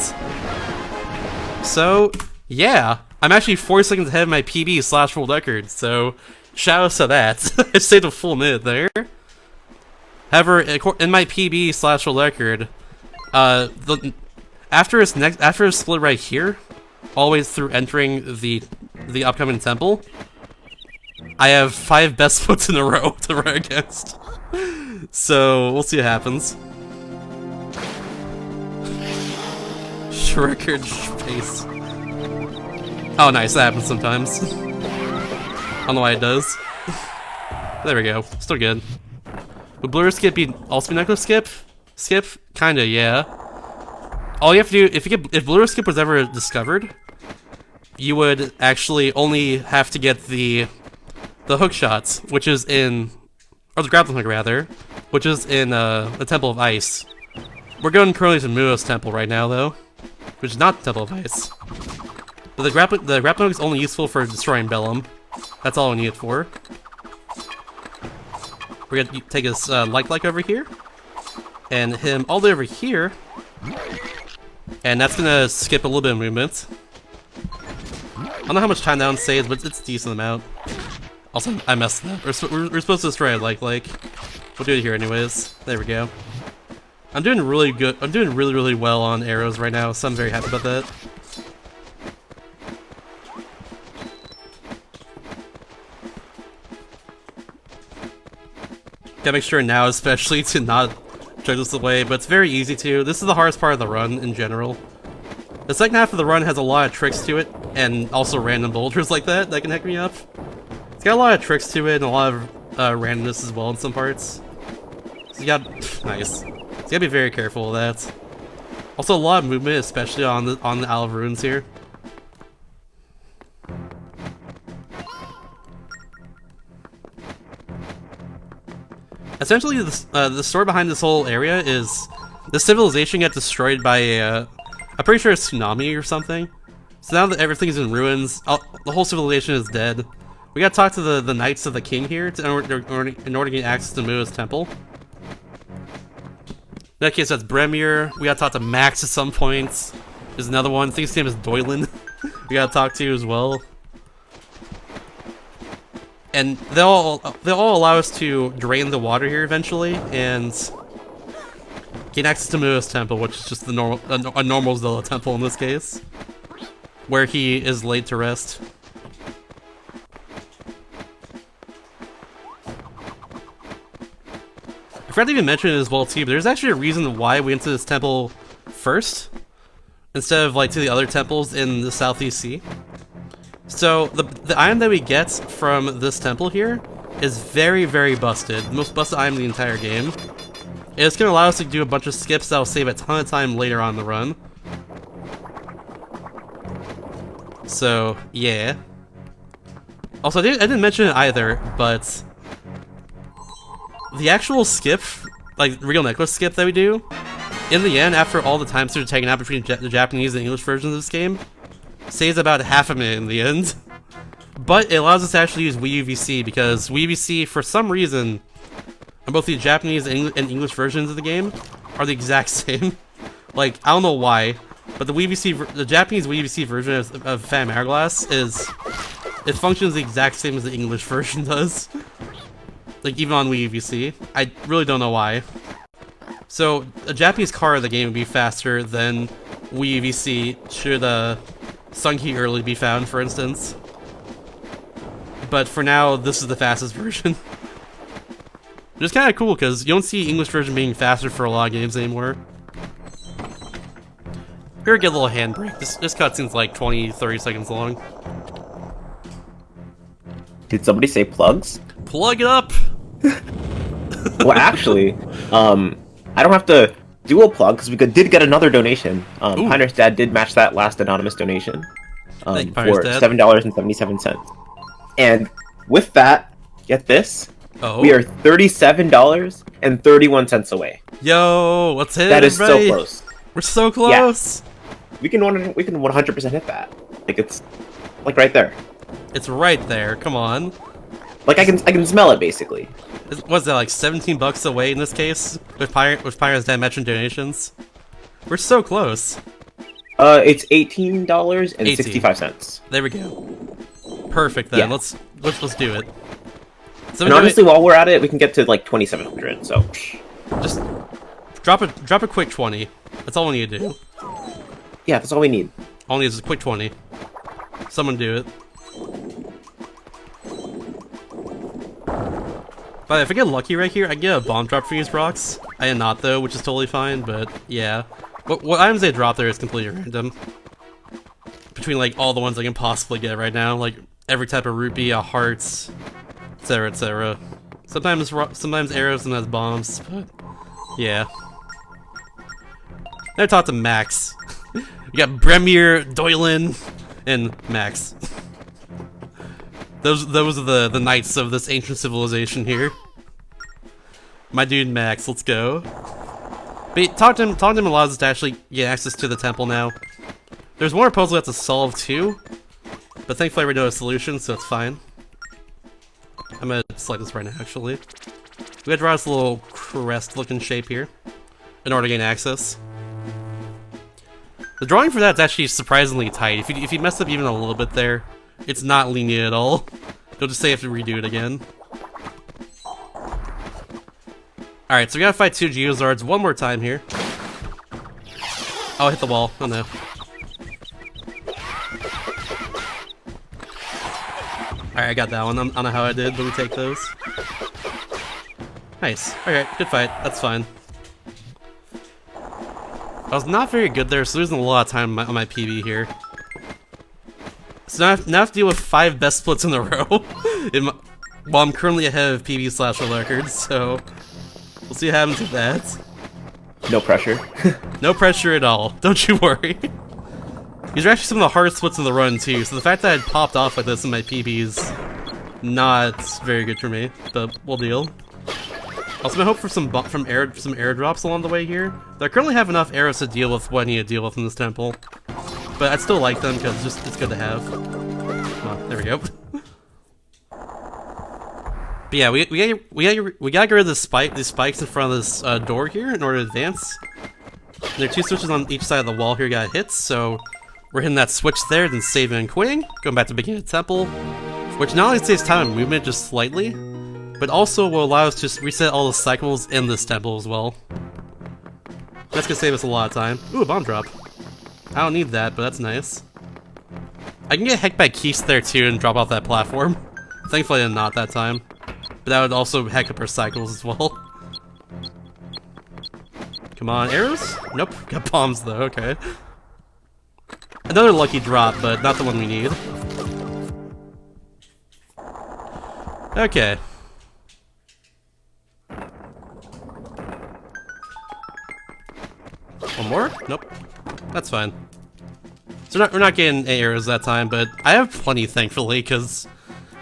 So, yeah. I'm actually 4 seconds ahead of my PB / world record, so shoutouts to that. I saved a full minute there. However, in my PB / world record, after it's split right here, always through entering the upcoming temple, I have 5 best foot in a row to run against. So we'll see what happens. Record pace. Oh, nice. That happens sometimes. I don't know why it does. There we go. Still good. Would Blur Skip also be Necklace Skip? Skip? Kinda, yeah. All you have to do, if Blur Skip was ever discovered, you would actually only have to get the hook shots, which is in, or the grappling hook rather, which is in the Temple of Ice. We're going currently to Muo's Temple right now, though, which is not the Temple of Ice. But the grappling hook is only useful for destroying Bellum. That's all we need it for. We're gonna take his like over here, and hit him all the way over here, and that's gonna skip a little bit of movement. I don't know how much time that one saves, but it's a decent amount. Also, I messed up. We're supposed to destroy a like. We'll do it here anyways. There we go. I'm doing really good. I'm doing really, really well on arrows right now, so I'm very happy about that. Gotta make sure now, especially, to not drag this away, but it's very easy to. This is the hardest part of the run in general. The second half of the run has a lot of tricks to it, and also random boulders like that can heck me up. It's got a lot of tricks to it and a lot of randomness as well in some parts. So you got nice. So you gotta be very careful of that. Also, a lot of movement, especially on the Isle of Ruins here. Essentially, the story behind this whole area is the civilization got destroyed by I'm pretty sure a tsunami or something. So now that everything's in ruins, the whole civilization is dead. We gotta talk to the Knights of the King here in order to get access to Muo's temple. In that case, that's Bremir. We gotta talk to Max at some point. There's another one. I think his name is Doylan. We gotta talk to as well. And they'll all allow us to drain the water here eventually and gain access to Muo's temple, which is just a normal Zelda temple in this case, where he is laid to rest. I forgot to even mention it as well too, but there's actually a reason why we went to this temple first, instead of like to the other temples in the Southeast Sea. So, the item that we get from this temple here is very, very busted. The most busted item in the entire game. It's going to allow us to do a bunch of skips that will save a ton of time later on in the run. So, yeah. Also, I didn't mention it either, but the actual skip, like real necklace skip that we do, in the end, after all the time sort of taken out between the Japanese and English versions of this game, saves about half a minute in the end. But it allows us to actually use Wii UVC, because Wii UVC, for some reason, on both the Japanese and English versions of the game, are the exact same. Like, I don't know why. But the Japanese WVC version of Phantom Hourglass it functions the exact same as the English version does. Like, even on Wii UVC. I really don't know why. So, a Japanese car in the game would be faster than Wii UVC should Sunkey early be found, for instance. But for now, this is the fastest version. Which is kind of cool, because you don't see English version being faster for a lot of games anymore. Here, get a little handbrake. This cutscene's like 20-30 seconds long. Did somebody say plugs? Plug it up! Well, actually, I don't have to do a plug because we did get another donation. Piner's dad did match that last anonymous donation for $7.77. And with that, get this, we are $37.31 away. Yo, let's hit it, That is everybody. so close. We're so close. Yeah. We can 100% hit that. Like, it's like right there. It's right there. Come on. Like, I can smell it basically. What's that, like $17 away in this case with Piner's dad matching donations? We're so close. It's $18.65. There we go. Perfect then. Yeah. Let's do it. So And honestly, while we're at it, we can get to like 2,700. So just drop a quick 20. That's all we need to do. yeah, that's all we need. All we need is a quick 20. Someone do it. But if I get lucky right here, I get a bomb drop for these rocks. I did not though, which is totally fine. But yeah, what items they drop there is completely random. Between like all the ones I can possibly get right now, like every type of rupee, hearts, etc., etc. Sometimes arrows, sometimes bombs, but yeah. Now talk to Max. We got Bremir, Doylin, and Max. Those are the knights of this ancient civilization here. My dude Max, let's go. But talk to him allows us to actually get access to the temple now. There's more puzzles we have to solve too, but thankfully I already know a solution, so it's fine. I'm gonna select this right now, actually. We gotta draw this little crest-looking shape here in order to gain access. The drawing for that's actually surprisingly tight. If you mess up even a little bit there, it's not lenient at all. You'll just say you have to redo it again. Alright, so we gotta fight two Geozards one more time here. Oh, I hit the wall. Oh no. Alright, I got that one. I don't know how I did, but we take those. Nice. Alright, good fight. That's fine. I was not very good there, so losing a lot of time on my PB here. So now I have to deal with 5 best splits in a row. While I'm currently ahead of PB/world records, so we'll see what happens with that. No pressure. No pressure at all. Don't you worry. These are actually some of the hardest splits in the run too, so the fact that I popped off like this in my PB is not very good for me, but we'll deal. Also, I hope for some airdrops along the way here. I currently have enough arrows to deal with what I need to deal with in this temple, but I'd still like them because it's good to have. Come on, there we go. But yeah, we gotta get rid of these spikes in front of this door here in order to advance. And there are 2 switches on each side of the wall here got hits, so we're hitting that switch there, then saving and quitting, going back to the beginning of the temple, which not only saves time and movement just slightly, but also will allow us to just reset all the cycles in this temple as well. That's gonna save us a lot of time. Ooh, a bomb drop. I don't need that, but that's nice. I can get heck by Keist there too and drop off that platform. Thankfully I did not that time. But that would also heck up our cycles as well. Come on, arrows? Nope, got bombs though, okay. Another lucky drop, but not the one we need. Okay. One more? Nope. That's fine. So we're not getting arrows that time, but I have plenty, thankfully, because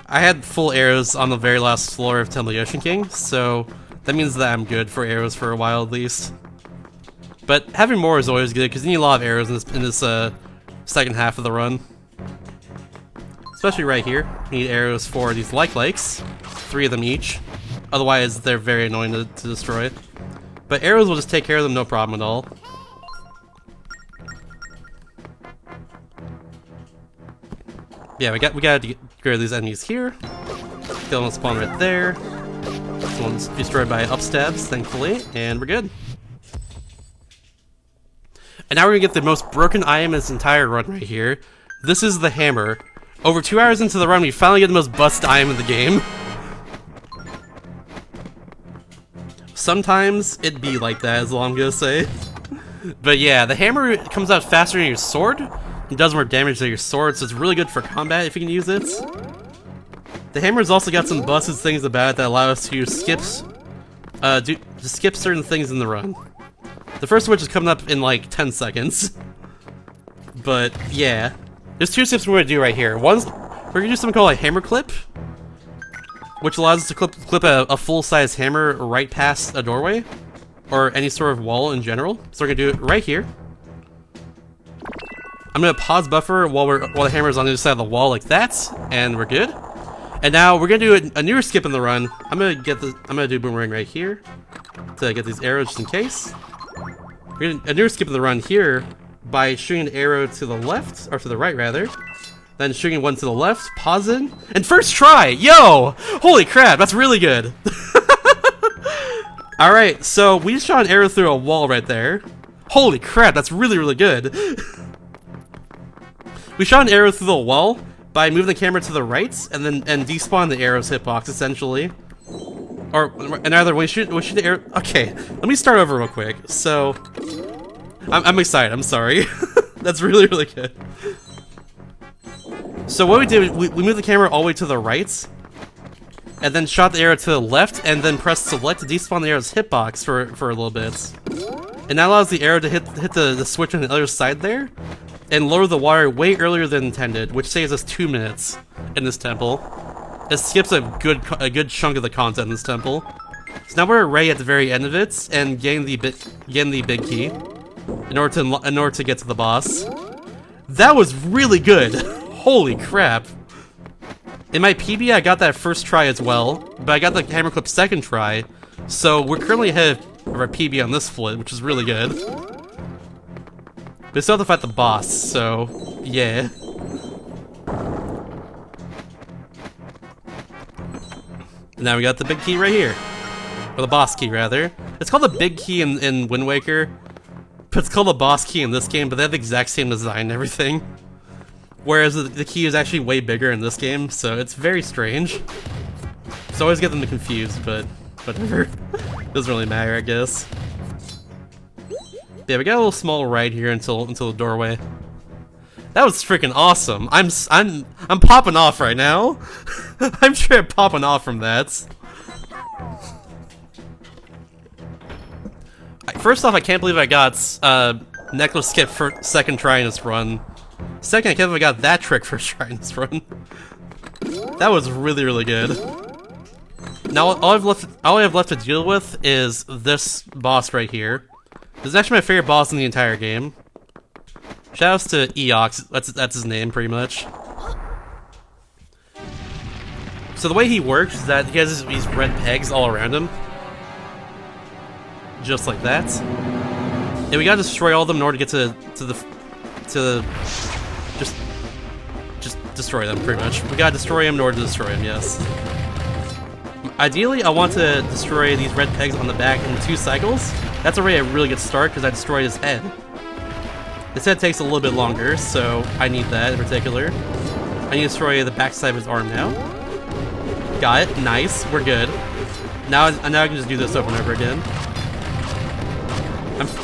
I had full arrows on the very last floor of Temple Ocean King, so that means that I'm good for arrows for a while at least. But having more is always good, because you need a lot of arrows in this second half of the run. Especially right here. You need arrows for these likes, 3 of them each. Otherwise, they're very annoying to destroy. But arrows will just take care of them, no problem at all. Yeah, we gotta get rid of these enemies here. Kill one spawn right there. This one's destroyed by upstabs, thankfully, and we're good. And now we're gonna get the most broken item in this entire run right here. This is the hammer. Over 2 hours into the run, we finally get the most busted item in the game. Sometimes it'd be like that, is all I'm gonna say. But yeah, the hammer comes out faster than your sword. It does more damage than your sword, so it's really good for combat if you can use it. The hammer's also got some busted things about it that allow us to skip certain things in the run. The first of which is coming up in like 10 seconds. But yeah, there's 2 steps we're gonna do right here. We're gonna do something called a hammer clip, which allows us to clip a full-size hammer right past a doorway, or any sort of wall in general. So we're gonna do it right here. I'm gonna pause buffer while the hammer's on the other side of the wall like that, and we're good. And now we're gonna do a newer skip in the run. I'm gonna do boomerang right here to get these arrows just in case. We're gonna a newer skip in the run here by shooting an arrow to the left, or to the right rather. Then shooting one to the left, pausing, and first try! Yo! Holy crap, that's really good! Alright, so we just shot an arrow through a wall right there. Holy crap, that's really, really good. We shot an arrow through the wall by moving the camera to the right and despawn the arrow's hitbox, essentially. Or either we shoot the arrow. Okay, let me start over real quick. So, I'm excited. I'm sorry. That's really, really good. So what we did, we moved the camera all the way to the right, and then shot the arrow to the left, and then pressed select to despawn the arrow's hitbox for a little bit. And that allows the arrow to hit the switch on the other side there, and lower the water way earlier than intended, which saves us 2 minutes in this temple. It skips a good chunk of the content in this temple. So now we're right at the very end of it, and getting the big key in order to get to the boss. That was really good. Holy crap. In my PB, I got that first try as well, but I got the hammer clip second try, so we're currently ahead of our PB on this split, which is really good. We still have to fight the boss, so yeah. And now we got the big key right here. Or the boss key, rather. It's called the big key in Wind Waker, but it's called the boss key in this game, but they have the exact same design and everything. Whereas the key is actually way bigger in this game, so it's very strange. So I always get them confused, but whatever. Doesn't really matter, I guess. Yeah, we got a little small ride here until the doorway. That was freaking awesome. I'm popping off right now. I'm straight popping off from that. First off, I can't believe I got necklace skip for second try in this run. Second, I can't believe I got that trick first try in this run. That was really, really good. Now all I have left to deal with is this boss right here. This is actually my favorite boss in the entire game. Shoutouts to Eox, that's his name pretty much. So the way he works is that he has these red pegs all around him. Just like that. And we gotta destroy all of them in order to get to just destroy them pretty much. We gotta destroy him in order to destroy him, yes. Ideally, I want to destroy these red pegs on the back in 2 cycles. That's already a really good start because I destroyed his head. His head takes a little bit longer, so I need that in particular. I need to destroy the backside of his arm now. Got it. Nice. We're good. Now I can just do this over and over again.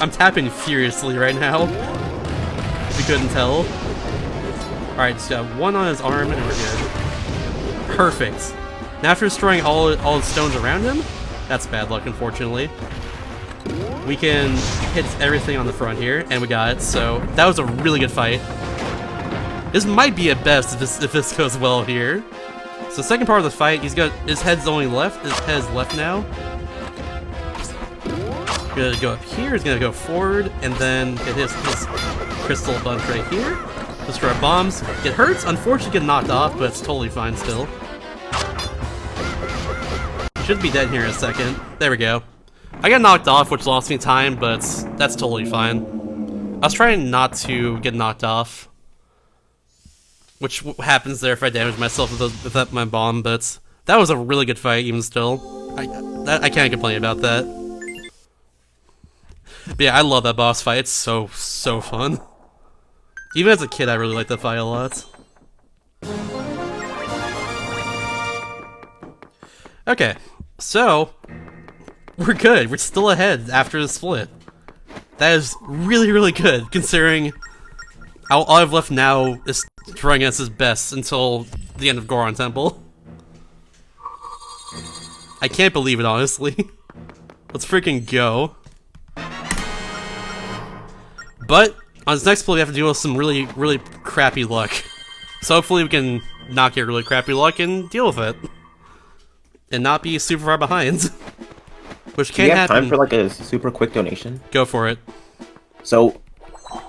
I'm tapping furiously right now. If you couldn't tell. Alright, just got one on his arm and we're good. Perfect. Now after destroying all the stones around him, that's bad luck unfortunately. We can hit everything on the front here, and we got it, so that was a really good fight. This might be at best if this goes well here. So second part of the fight, his head's only left, his head is left now. Gonna go up here, he's gonna go forward, and then get his crystal bunch right here. Destroy bombs. It hurts, unfortunately get knocked off, but it's totally fine still. Should be dead here in a second. There we go. I got knocked off, which lost me time, but that's totally fine. I was trying not to get knocked off. which happens there if I damage myself with my bomb, but that was a really good fight even still. I can't complain about that. But yeah, I love that boss fight. It's so fun. Even as a kid, I really liked that fight a lot. Okay, so we're good. We're still ahead after the split. That is really good, considering all I've left now is trying against his best until the end of Goron Temple. I can't believe it, honestly. Let's freaking go. But on this next split, we have to deal with some really crappy luck. So hopefully we can not get really crappy luck and deal with it. And not be super far behind. Which can't happen. Do you have time for like a super quick donation? Go for it. So,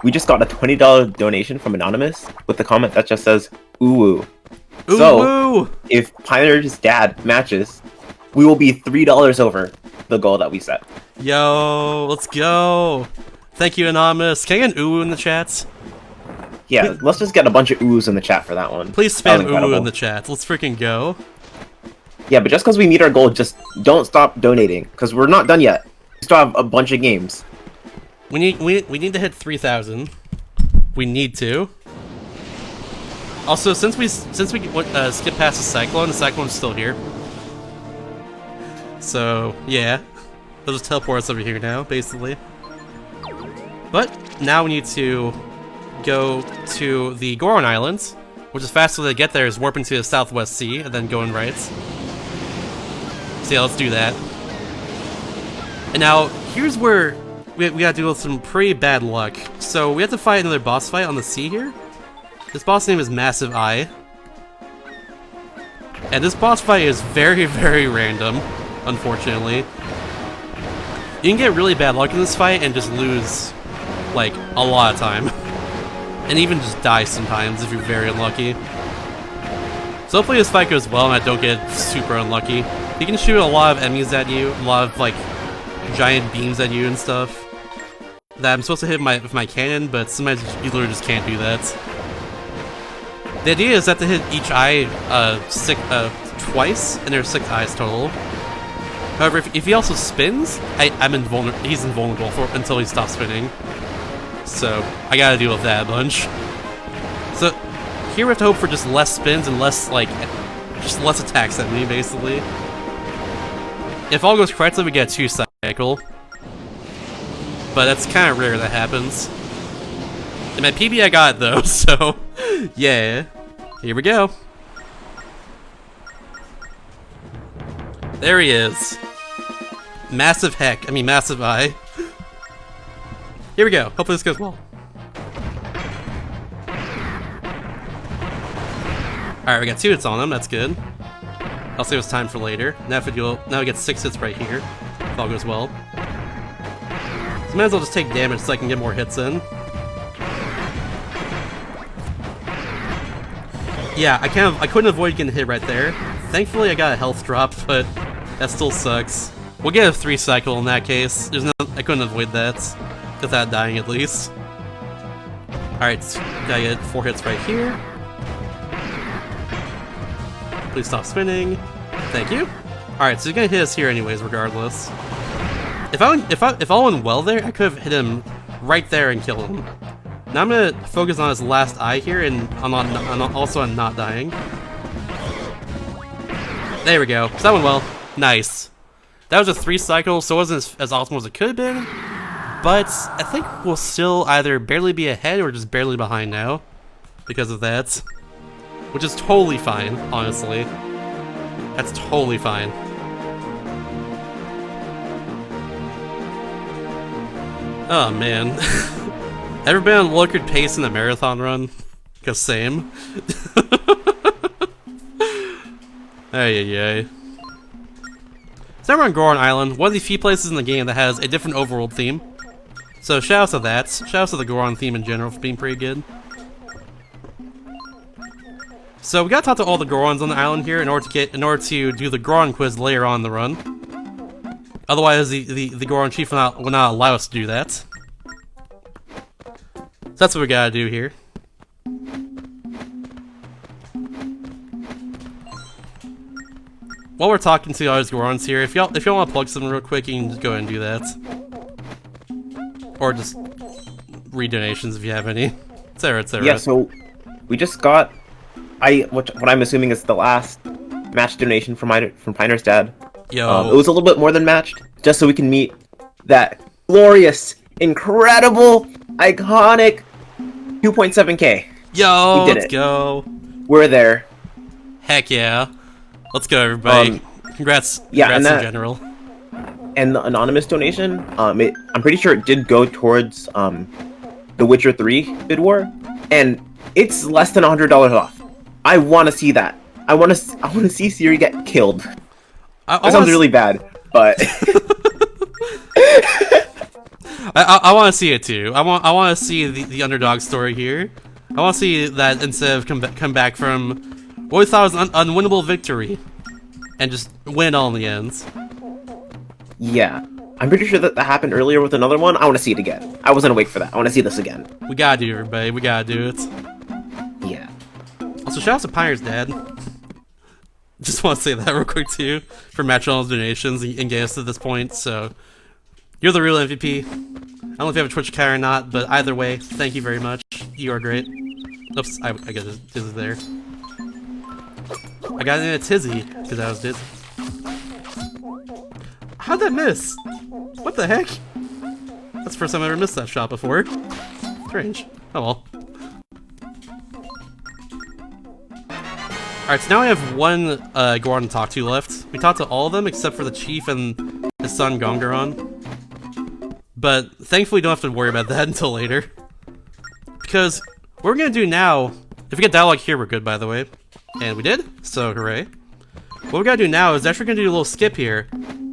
we just got a $20 donation from Anonymous with a comment that just says, ooh woo. Ooh so, woo! If Pioneer's dad matches, we will be $3 over the goal that we set. Yo, let's go! Thank you, Anonymous. Can I get an ooh in the chats? Yeah, let's just get a bunch of oohs in the chat for that one. Please spam ooh in the chat. Let's freaking go. Yeah, but just because we meet our goal, just don't stop donating, because we're not done yet. We still have a bunch of games. We need to hit 3,000. We need to. Also, since we skip past the Cyclone's still here. So yeah, they'll just teleport us over here now, basically. But now we need to go to the Goron Islands, which is fastest way to get there is warp into the Southwest Sea and then going right. So yeah, let's do that. And now, here's where we gotta deal with some pretty bad luck. So we have to fight another boss fight on the sea here. This boss name is Massive Eye. And this boss fight is very random, unfortunately. You can get really bad luck in this fight and just lose, like, a lot of time. And even just die sometimes if you're very unlucky. So hopefully this fight goes well and I don't get super unlucky. You can shoot a lot of enemies at you, a lot of, like, giant beams at you and stuff that I'm supposed to hit with my cannon, but sometimes you literally just can't do that. The idea is that to hit each eye twice, and there's 6 eyes total. However, if he also spins, he's invulnerable until he stops spinning. So I gotta deal with that a bunch. So here we have to hope for just less spins and less, like, just less attacks at me, basically. If all goes correctly, we get a 2-cycle. But that's kind of rare that happens. In my PB, I got it though, so yeah. Here we go. There he is. Massive Eye. Here we go. Hopefully this goes well. Alright, we got 2 hits on him, that's good. I'll save us time for later. Now we get 6 hits right here, if all goes well. So might as well just take damage so I can get more hits in. Yeah, I couldn't avoid getting hit right there. Thankfully I got a health drop, but that still sucks. We'll get a 3-cycle in that case. I couldn't avoid that. Without dying at least. Alright, gotta get 4 hits right here. Please stop spinning. Thank you. Alright, so he's gonna hit us here anyways, regardless. If all went well there, I could have hit him right there and killed him. Now I'm gonna focus on his last eye here and also on not dying. There we go. So that went well. Nice. That was a 3-cycle, so it wasn't as awesome as it could have been. But I think we'll still either barely be ahead or just barely behind now because of that. Which is totally fine, honestly. That's totally fine. Oh man. Ever been on record pace in a marathon run? Cause same. Ay. So we're on Goron Island, one of the few places in the game that has a different overworld theme. So shoutouts to that. Shoutouts to the Goron theme in general for being pretty good. So we gotta talk to all the Gorons on the island here in order to do the Goron quiz later on in the run. Otherwise, the Goron chief will not allow us to do that. So that's what we gotta do here. while we're talking to all these Gorons here, if y'all want to plug something real quick, you can just go ahead and do that. Or just read donations if you have any, etc., etc. Yeah, so we just got what I'm assuming is the last match donation from Piner's dad. Yo, it was a little bit more than matched, just so we can meet that glorious, incredible, iconic 2.7K. yo, we did let's it. go. We're there. Heck yeah, let's go, everybody. Congrats, yeah, congrats and in general. And the anonymous donation, I'm pretty sure it did go towards The Witcher 3 bid war, and it's less than $100 off. I want to see that. I want to see Siri get killed. That sounds really bad, but I want to see it too. I want to see the underdog story here. I want to see that instead of come back from what we thought was an unwinnable victory, and just win all in the ends. Yeah, I'm pretty sure that happened earlier with another one. I want to see it again. I wasn't awake for that. I want to see this again. We gotta do it, everybody. We gotta do it. Yeah. Also, shout out to Piner's dad. Just want to say that real quick too, for matching all those donations and getting us to this point. So, you're the real MVP. I don't know if you have a Twitch account or not, but either way, thank you very much. You are great. Oops, I got Dizzy there. I got in a tizzy because I was dizzy. How'd that miss? What the heck? That's the first time I ever missed that shot before. Strange. Oh well. Alright, so now we have one Goron to talk to left. We talked to all of them except for the chief and his son Gongaron. But thankfully we don't have to worry about that until later. Because what we're gonna do now, if we get dialogue here, we're good, by the way. And we did, so hooray. What we're gonna do now is actually gonna do a little skip here.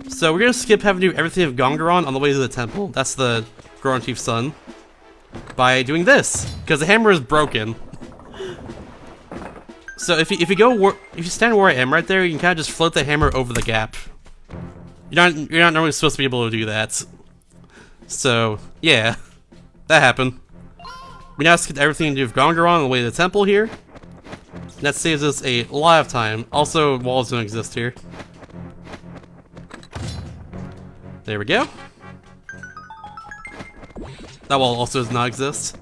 So we're gonna skip having to do everything of Gongaron on the way to the temple. That's the Goron chief's son. By doing this, because the hammer is broken. So if you stand where I am right there, you can kind of just float the hammer over the gap. You're not normally supposed to be able to do that. So yeah, that happened. We now skip everything to do with Gongaron on the way to the temple here. And that saves us a lot of time. Also, walls don't exist here. There we go. That wall also does not exist.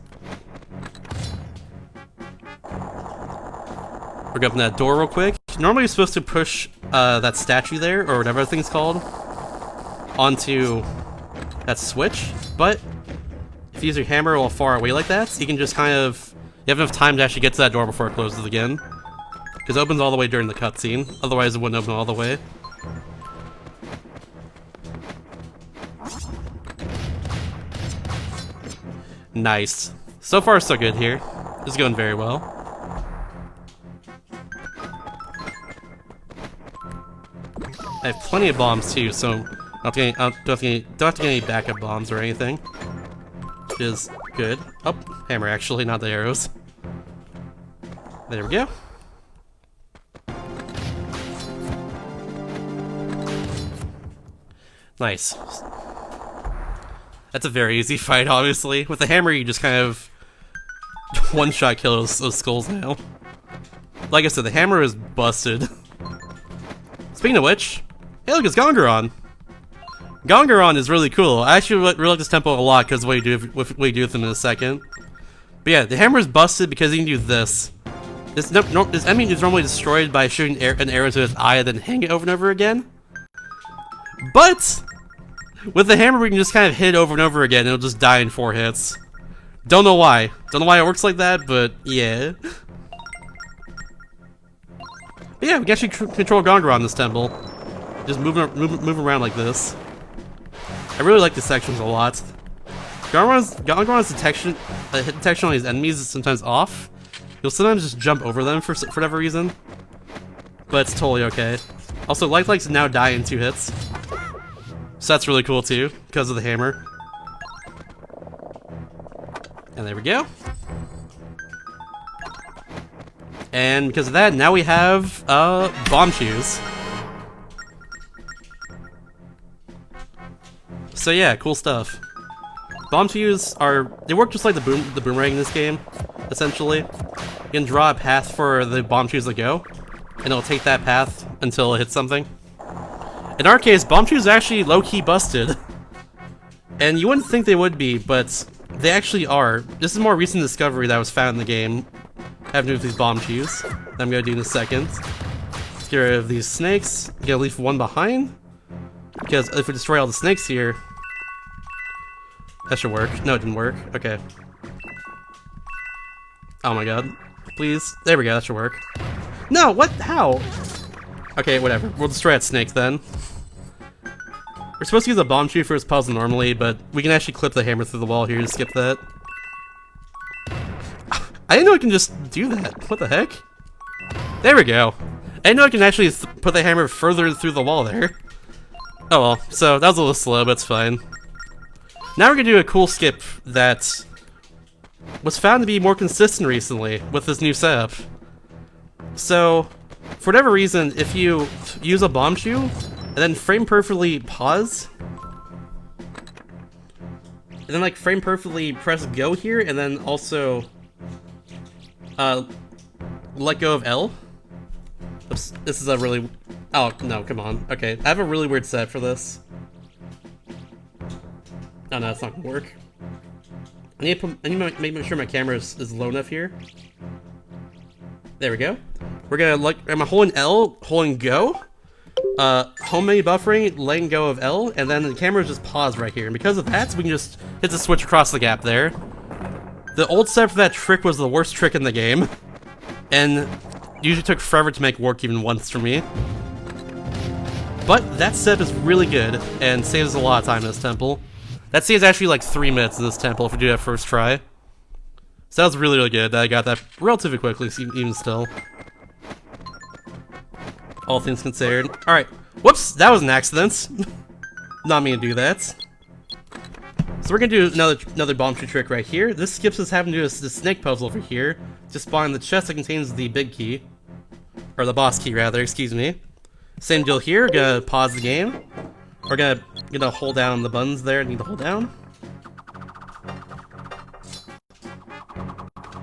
We're gonna open that door real quick. Normally you're supposed to push that statue there, or whatever that thing's called, onto that switch, but if you use your hammer while far away like that, you can just kind of... You have enough time to actually get to that door before it closes again. Because it opens all the way during the cutscene, otherwise it wouldn't open all the way. Nice. So far so good here. This is going very well. I have plenty of bombs too, so don't have to get any backup bombs or anything. Which is good. Oh, hammer actually, not the arrows. There we go. Nice. That's a very easy fight, obviously. With the hammer, you just kind of one-shot kill those skulls now. Like I said, the hammer is busted. Speaking of which, hey look, it's Gongaron! Gongaron is really cool. I actually really like this tempo a lot because of what you do with him in a second. But yeah, the hammer is busted because he can do this. This enemy is normally destroyed by shooting an arrow to his eye and then hang it over and over again. But with the hammer, we can just kind of hit it over and over again and it'll just die in 4 hits. Don't know why. Don't know why it works like that, but yeah. But yeah, we can actually control Gongaron in this temple. Just move around like this. I really like these sections a lot. Gongaron's hit detection on his enemies is sometimes off. He'll sometimes just jump over them for whatever reason. But it's totally okay. Also, Light likes to now die in 2 hits. So that's really cool too, because of the hammer. And there we go. And because of that, now we have bomb shoes. So yeah, cool stuff. Bomb shoes they work just like the boomerang in this game, essentially. You can draw a path for the bomb shoes to go, and it'll take that path until it hits something. In our case, bomb shoes are actually low-key busted. And you wouldn't think they would be, but they actually are. This is a more recent discovery that was found in the game. Having to do with these bomb shoes. That I'm gonna do in a second. Let's get rid of these snakes. Gotta leave one behind. Because if we destroy all the snakes here... That should work. No, it didn't work. Okay. Oh my god. Please. There we go, that should work. No, what? How? Okay, whatever. We'll destroy that snake then. We're supposed to use a bomb shoe for this puzzle normally, but we can actually clip the hammer through the wall here to skip that. I didn't know I can just do that. What the heck? There we go. I didn't know I can actually put the hammer further through the wall there. Oh well, so that was a little slow, but it's fine. Now we're gonna do a cool skip that was found to be more consistent recently with this new setup. So, for whatever reason, if you use a bomb shoe and then frame perfectly pause, and then like frame perfectly press go here, and then also let go of L. Oops, this is a really... Oh, no, come on. Okay, I have a really weird set for this. Oh no, it's not gonna work. I need to make sure my camera is low enough here. There we go. We're gonna I'm holding L, holding go. Home menu buffering, letting go of L, and then the camera just paused right here. And because of that, we can just hit the switch across the gap there. The old step for that trick was the worst trick in the game. And usually took forever to make work even once for me. But that step is really good and saves a lot of time in this temple. That saves actually like 3 minutes in this temple if we do that first try. So that was really, really good. I got that relatively quickly, even still. All things considered. Alright. Whoops! That was an accident. Not me to do that. So we're gonna do another bomb tree trick right here. This skips us having to do the snake puzzle over here. Just spawn the chest that contains the big key. Or the boss key, rather, excuse me. Same deal here. Gonna pause the game. We're gonna hold down the buttons there. Need to hold down.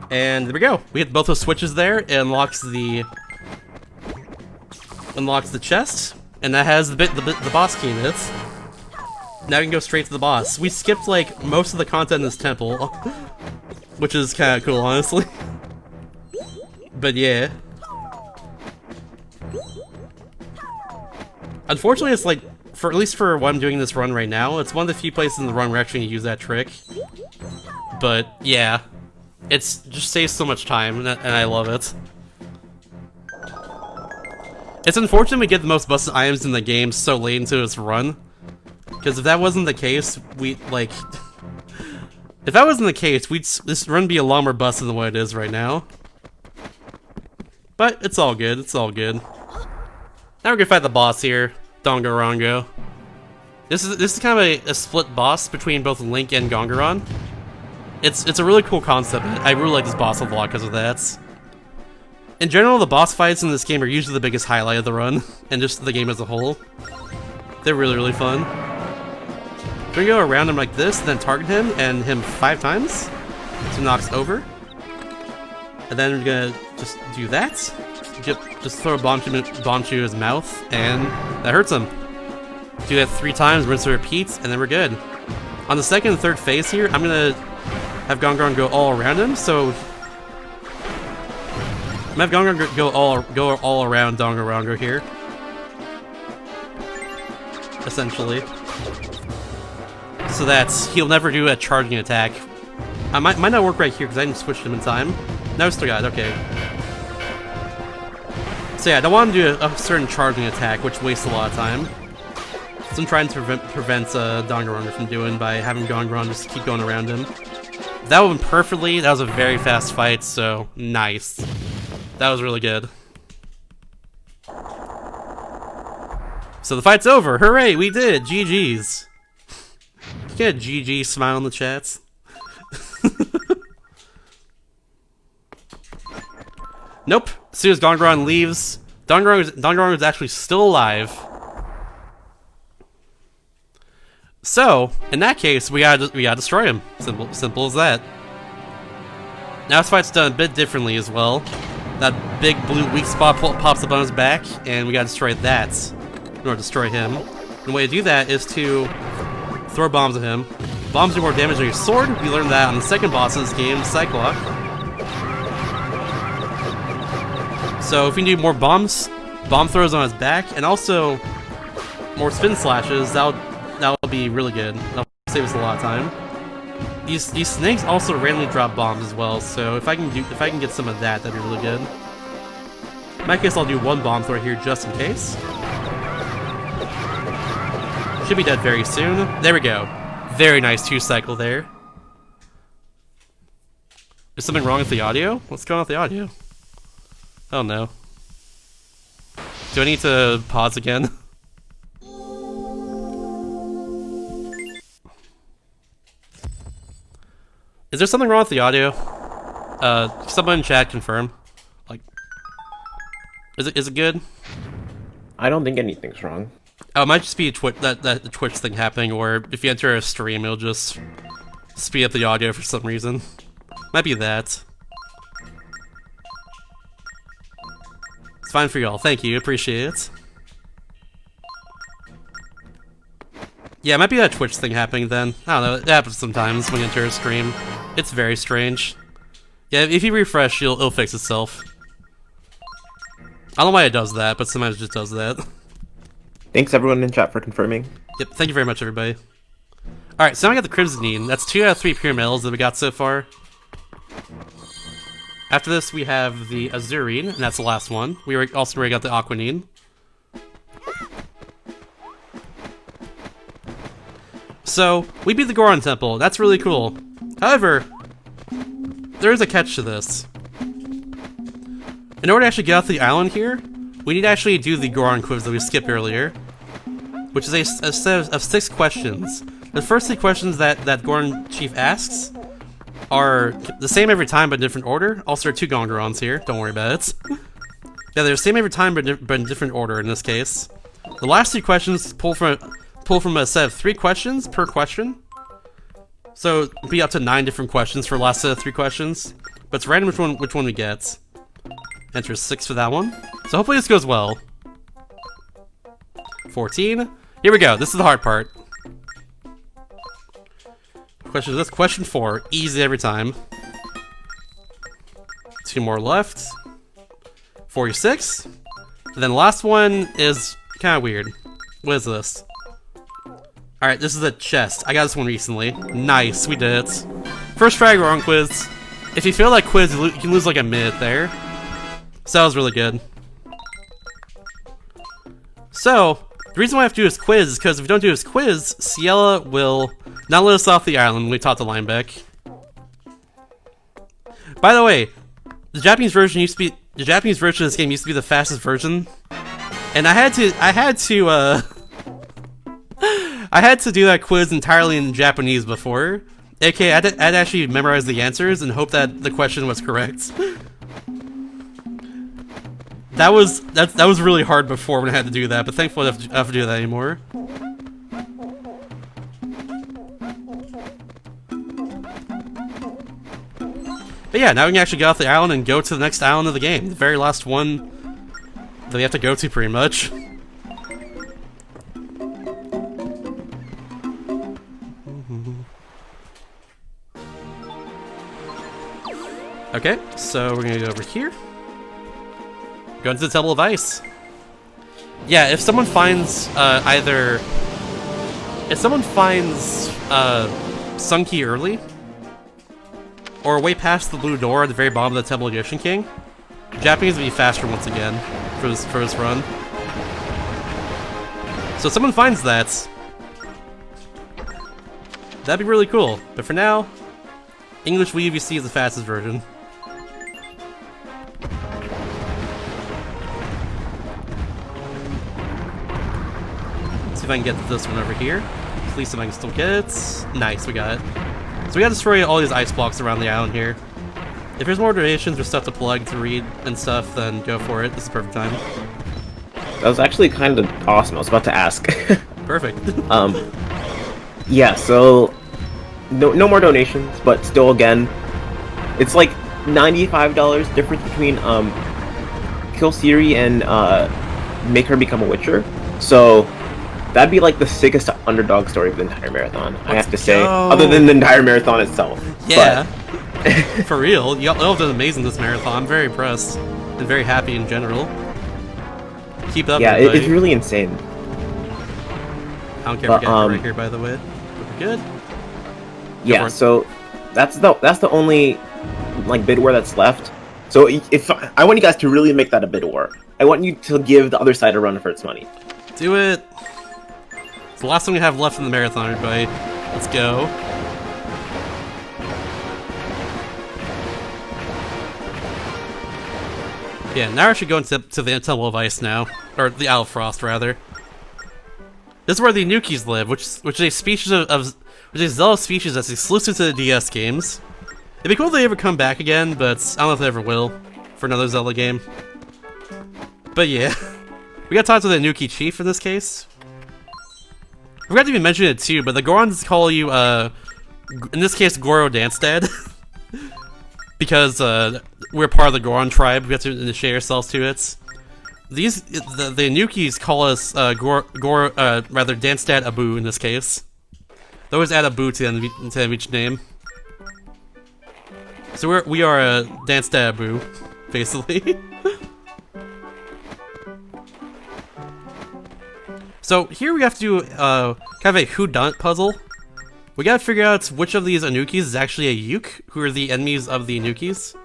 And there we go. We hit both those switches there. It unlocks the chest, and that has the boss key in it. Now we can go straight to the boss. We skipped like most of the content in this temple, which is kind of cool, honestly. But yeah. Unfortunately, it's like, at least for what I'm doing this run right now, it's one of the few places in the run where we're actually gonna use that trick. But yeah, it's just saves so much time, and I love it. It's unfortunate we get the most busted items in the game so late into its run. Because if that wasn't the case, if that wasn't the case, this run would be a lot more busted than what it is right now. But it's all good, it's all good. Now we're gonna fight the boss here, Dongarongo. This is kind of a split boss between both Link and Gongaron. It's a really cool concept. I really like this boss a lot because of that. In general, the boss fights in this game are usually the biggest highlight of the run, and just the game as a whole. They're really, really fun. We're gonna go around him like this, then target him, and him 5 times, so he knocks over. And then we're gonna just do that. Just throw a bomb to his mouth, and that hurts him. Do that 3 times, rinse and repeat, and then we're good. On the second and third phase here, I'm gonna have Gongaron go all around him, so... I'm gonna have Gongaron go all around Dongarongo here. Essentially. So that he'll never do a charging attack. I might not work right here because I didn't switch him in time. No, still got it, okay. So yeah, I don't want to do a certain charging attack, which wastes a lot of time. So I'm trying to prevent Dongarongo from doing by having Gongaron just keep going around him. That went perfectly. That was a very fast fight, so nice. That was really good. So the fight's over. Hooray, we did it. GG's. Get a GG smile in the chats. Nope. As soon as Gongaron leaves, Dongaron is actually still alive. So, in that case, we gotta destroy him. Simple as that. Now this fight's done a bit differently as well. That big blue weak spot pops up on his back, and we gotta destroy that. order to destroy him. And the way to do that is to throw bombs at him. Bombs do more damage than your sword. We learned that on the second boss of this game, Cyclops. So if we do more bomb throws on his back, and also more spin slashes, that'll be really good. That'll save us a lot of time. These snakes also randomly drop bombs as well, so if I can get some of that, that'd be really good. In my case, I'll do one bomb throw here just in case. Should be dead very soon. There we go. Very nice 2-cycle there. Is something wrong with the audio? What's going on with the audio? Oh no. Do I need to pause again? Is there something wrong with the audio? Someone in chat confirm. Like, is it good? I don't think anything's wrong. Oh, it might just be a the Twitch thing happening, or if you enter a stream, it'll just speed up the audio for some reason. Might be that. It's fine for y'all. Thank you. Appreciate it. Yeah, it might be that Twitch thing happening then. I don't know. It happens sometimes when you enter a stream. It's very strange. Yeah, if you refresh, it'll fix itself. I don't know why it does that, but sometimes it just does that. Thanks everyone in chat for confirming. Yep, thank you very much, everybody. Alright, so now we got the Crimsonine. That's 2 out of 3 pure metals that we got so far. After this, we have the Azurine, and that's the last one. We also already got the Aquanine. So, we beat the Goron Temple. That's really cool. However, there is a catch to this. In order to actually get off the island here, we need to actually do the Goron quiz that we skipped earlier, which is a set of 6 questions. The first 3 questions that Goron Chief asks are the same every time but in different order. Also, there are 2 Gongorons here, don't worry about it. Yeah, they're the same every time but in different order in this case. The last 3 questions pull from a set of 3 questions per question. So, it'll be up to 9 different questions for the last set of 3 questions. But it's random which one we get. Enter 6 for that one. So hopefully this goes well. 14. Here we go. This is the hard part. Question 4. Easy every time. 2 more left. 46. And then the last one is kind of weird. What is this? Alright, this is a chest. I got this one recently. Nice, we did it. First try Goron quiz. If you fail that quiz, you can lose like a minute there. So that was really good. So, the reason why I have to do this quiz is because if we don't do this quiz, Ciela will not let us off the island when we talk to Linebeck. By the way, the Japanese version of this game used to be the fastest version, and I had to do that quiz entirely in Japanese before. AKA, I'd actually memorize the answers and hope that the question was correct. That was really hard before when I had to do that, but thankfully I don't have to do that anymore. But yeah, now we can actually get off the island and go to the next island of the game. The very last one that we have to go to, pretty much. Okay, so we're gonna go over here. Go into the Temple of Ice. Yeah, if someone finds Sunky early, or way past the blue door at the very bottom of the Temple of the Ocean King, Japanese will be faster once again for this run. So if someone finds that, that'd be really cool. But for now, English Wii UVC is the fastest version. See if I can get this one over here. Please, see if I can still get it. Nice, we got it. So we gotta destroy all these ice blocks around the island here. If there's more donations or stuff to plug, to read, and stuff, then go for it. This is the perfect time. That was actually kind of awesome. I was about to ask. Perfect. Yeah, so no more donations, but still, again, it's like $95 difference between kill Ciri and make her become a Witcher. So that'd be like the sickest underdog story of the entire marathon. I have to say, go. other than the entire marathon itself. Yeah. For real, y'all did amazing this marathon. I'm very impressed and very happy in general. Keep up, Yeah, everybody. it's really insane. I don't care if we get right here, by the way. We're good. Yeah, so that's the only like bid war that's left. So if I want you guys to really make that a bid war, I want you to give the other side a run for its money. Do it. It's the last thing we have left in the marathon, everybody. Let's go. Yeah, now I should go into the Temple of Ice now, or the Isle of Frost rather. This is where the Nukis live, which is a species which is a Zelda species that's exclusive to the DS games. It'd be cool if they ever come back again, but I don't know if they ever will for another Zelda game. But yeah, we gotta talk to the Nuki chief in this case. I forgot to even mention it too, but the Gorons call you, in this case, Goro Dance Dad. Because we're part of the Goron tribe, we have to initiate ourselves to it. The Nukis call us rather Dance Dad Abu in this case. They always add Abu to the end of each name. So we are a Dance Dad Abu, basically. So here we have to do kind of a whodunit puzzle. We gotta figure out which of these Anukis is actually a Yuk, who are the enemies of the Anukis.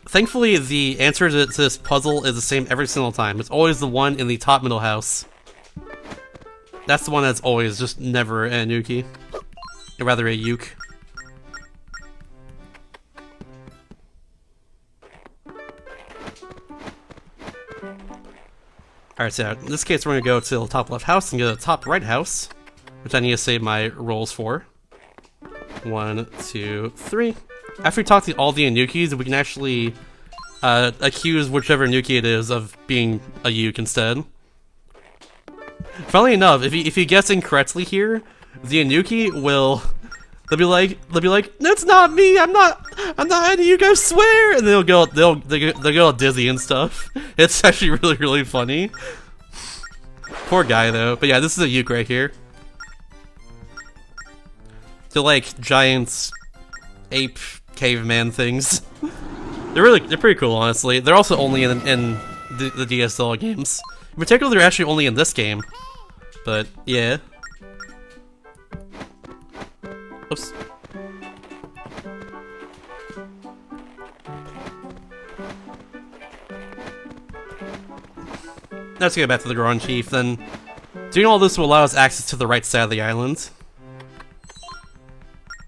Thankfully, the answer to this puzzle is the same every single time. It's always the one in the top middle house. That's the one that's always, just never an Anuki. Or rather, a Yuk. Alright, so in this case, we're gonna go to the top left house and go to the top right house, which I need to save my rolls for. 1, 2, 3. After we talk to all the Anukis, we can actually accuse whichever Anuki it is of being a Yuk instead. Funnily enough, if you guess incorrectly here, the Anuki will they'll be like, "That's not me. I'm not a Yuk, I swear." And they'll go dizzy and stuff. It's actually really funny. Poor guy though. But yeah, this is a Yuk right here. They're like giant ape caveman things. They're pretty cool, honestly. They're also only in the DSL games. In particular, they're actually only in this game. But yeah. Oops. Now let's get back to the Goron Chief, then. Doing all this will allow us access to the right side of the island.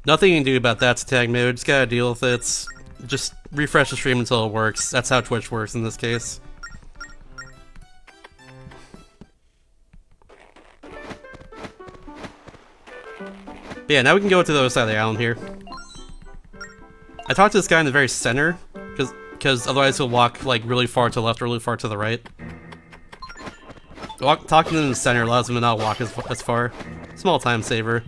Nothing you can do about that to tag mode, just gotta deal with it. Just refresh the stream until it works. That's how Twitch works in this case. But yeah, now we can go to the other side of the island here. I talked to this guy in the very center, because otherwise he'll walk like really far to the left or really far to the right. Talking to him in the center allows him to not walk as far. Small time saver.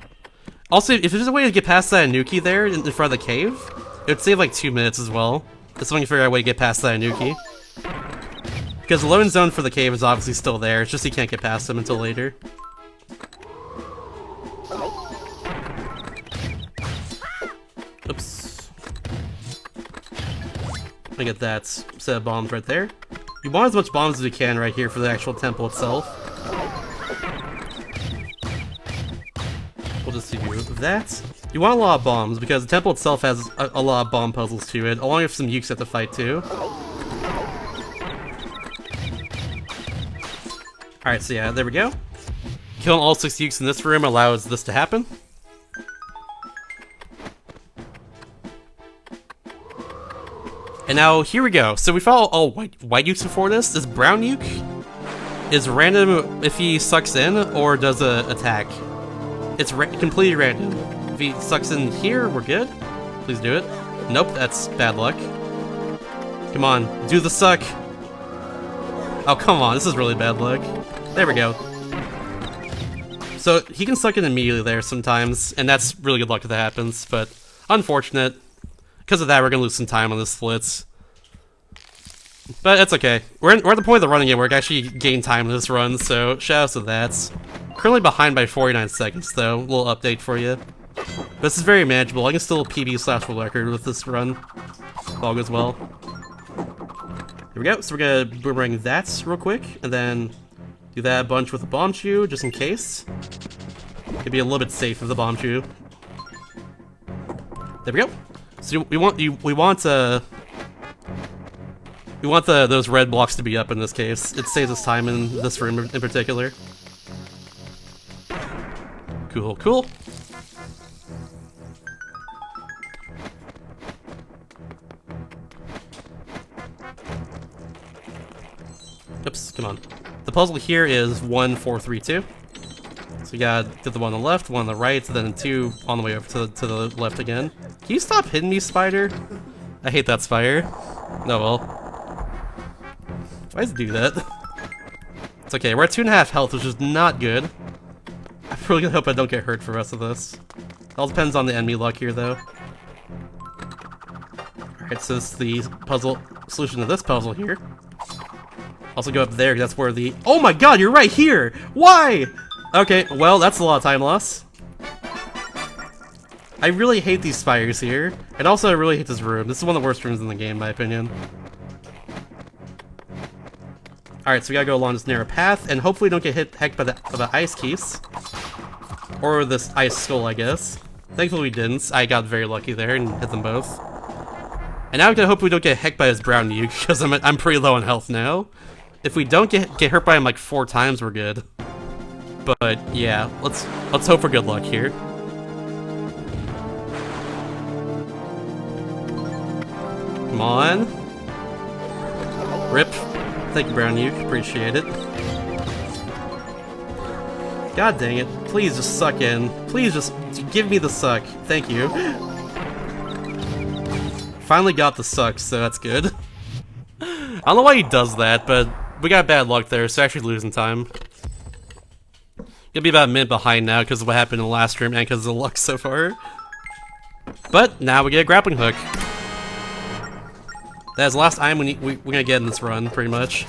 Also, if there's a way to get past that Anuki there in front of the cave, it would save like 2 minutes as well. That's when you figure out a way to get past that Anuki. Because the loading zone for the cave is obviously still there, it's just you can't get past him until later. Oops. I get that set of bombs right there. You want as much bombs as you can right here for the actual temple itself. We'll just do that. You want a lot of bombs because the temple itself has a lot of bomb puzzles to it, along with some Yuks you have to fight too. Alright, so yeah, there we go. Killing all 6 Yuks in this room allows this to happen. And now, here we go. So we follow all white Yuks before this. This brown Yuk is random if he sucks in or does a attack. It's completely random. If he sucks in here, we're good. Please do it. Nope, that's bad luck. Come on, do the suck. Oh, come on, this is really bad luck. There we go. So, he can suck in immediately there sometimes, and that's really good luck if that happens, but unfortunate. Because of that, we're gonna lose some time on the splits. But it's okay. We're at the point of the running game where we actually gain time in this run, so shoutouts to that. Currently behind by 49 seconds, though. A little update for you. But this is very manageable. I can still PB/world record with this run. If all goes well. Here we go. So we're gonna boomerang that real quick, and then do that a bunch with the bomb shoe, just in case. Could be a little bit safe with the bomb shoe. There we go. So we want those red blocks to be up in this case. It saves us time in this room in particular. Cool, cool. Oops, come on. The puzzle here is 1, 4, 3, 2. So we gotta do the one on the left, one on the right, then 2 on the way over to the left again. Can you stop hitting me, spider? I hate that spider. Oh well. Why does it do that? It's okay, we're at 2.5 health, which is not good. I really hope I don't get hurt for the rest of this. It all depends on the enemy luck here, though. Alright, so this is the puzzle solution to this puzzle here. Also go up there, because that's where the— oh my god, you're right here! Why? Okay, well, that's a lot of time loss. I really hate these spires here. And also, I really hate this room. This is one of the worst rooms in the game, in my opinion. Alright, so we gotta go along this narrow path, and hopefully don't get hecked by the ice keys. Or this ice skull, I guess. Thankfully we didn't. I got very lucky there and hit them both. And now we can hope we don't get hecked by his brown nuke, because I'm pretty low on health now. If we don't get hurt by him like 4 times, we're good. But yeah, let's hope for good luck here. Come on. Rip. Thank you, brown nuke. Appreciate it. God dang it. Please just suck in. Please just give me the suck. Thank you. Finally got the suck, so that's good. I don't know why he does that, but we got bad luck there, so actually losing time. Gonna be about a minute behind now because of what happened in the last stream and because of the luck so far. But now we get a grappling hook. That's the last item we're gonna get in this run, pretty much.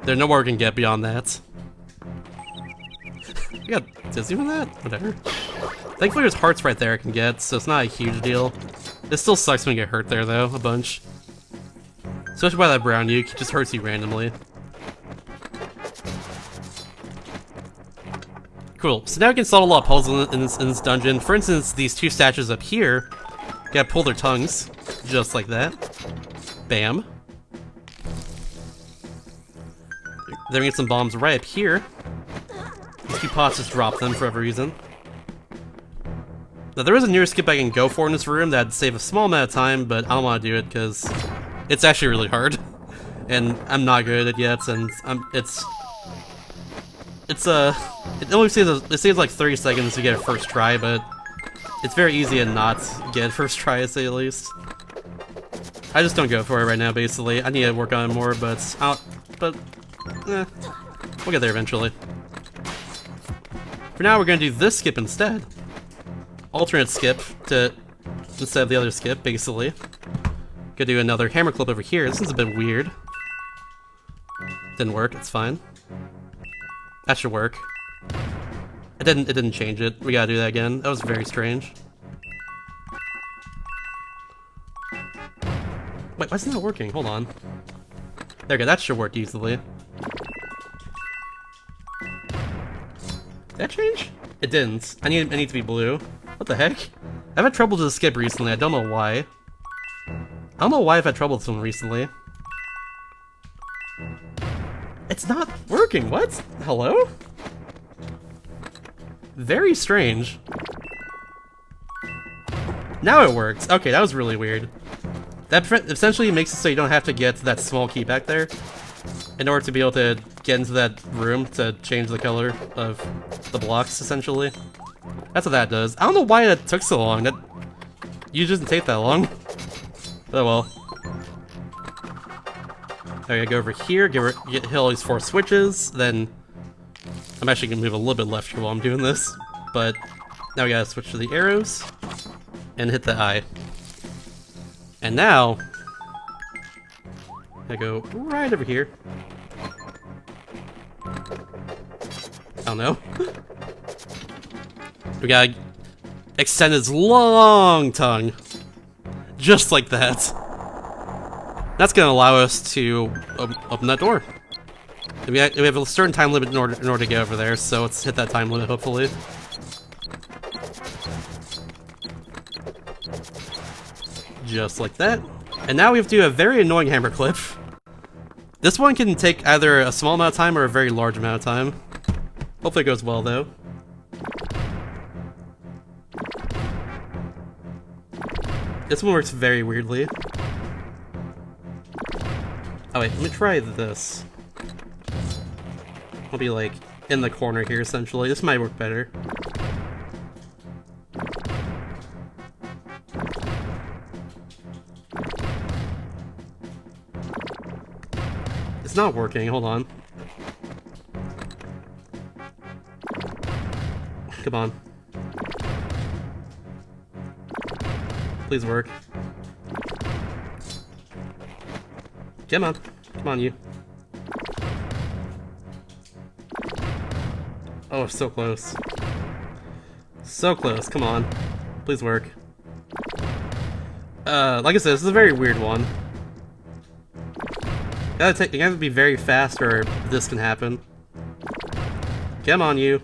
There's no more we can get beyond that. We got Disney from that? Whatever. Thankfully there's hearts right there I can get, so it's not a huge deal. It still sucks when you get hurt there though, a bunch. Especially by that brown nuke, it just hurts you randomly. Cool, so now we can solve a lot of puzzles in this dungeon. For instance, these 2 statues up here, gotta pull their tongues, just like that. Bam. Then we get some bombs right up here. These 2 pots just drop them for whatever reason. Now there is a near skip I can go for in this room that'd save a small amount of time, but I don't want to do it because it's actually really hard. And I'm not good at it yet, and it only saves like 30 seconds to get a first try, but it's very easy to not get first try, to say the least. I just don't go for it right now, basically. I need to work on it more, but we'll get there eventually. For now, we're gonna do this skip instead. Alternate skip instead of the other skip, basically. Gonna do another hammer clip over here. This is a bit weird. Didn't work. It's fine. That should work. It didn't change it. We gotta do that again. That was very strange. Wait, why isn't that working? Hold on. There we go. That should work easily. Did that change? It didn't. I need to be blue. What the heck? I've had trouble with the skip recently. I don't know why. I don't know why I've had trouble with this one recently. It's not working. What? Hello? Very strange. Now it works. Okay, that was really weird. That essentially makes it so you don't have to get to that small key back there in order to be able to get into that room to change the color of the blocks, essentially. That's what that does. I don't know why that took so long. That usually doesn't take that long. Oh well. I gotta go over here, hit all these 4 switches, then I'm actually gonna move a little bit left here while I'm doing this, but now we gotta switch to the arrows and hit the eye. And now I go right over here. I don't know. We gotta extend his long tongue. Just like that. That's gonna allow us to open that door. We have a certain time limit in order to get over there, so let's hit that time limit, hopefully. Just like that. And now we have to do a very annoying hammer clip. This one can take either a small amount of time or a very large amount of time. Hopefully it goes well, though. This one works very weirdly. Oh wait, let me try this. I'll be like in the corner here essentially. This might work better. It's not working, hold on. Come on. Please work. Come on. Come on, you. Oh, so close. So close, come on. Please work. Like I said, this is a very weird one. You gotta be very fast or this can happen. Come on, you.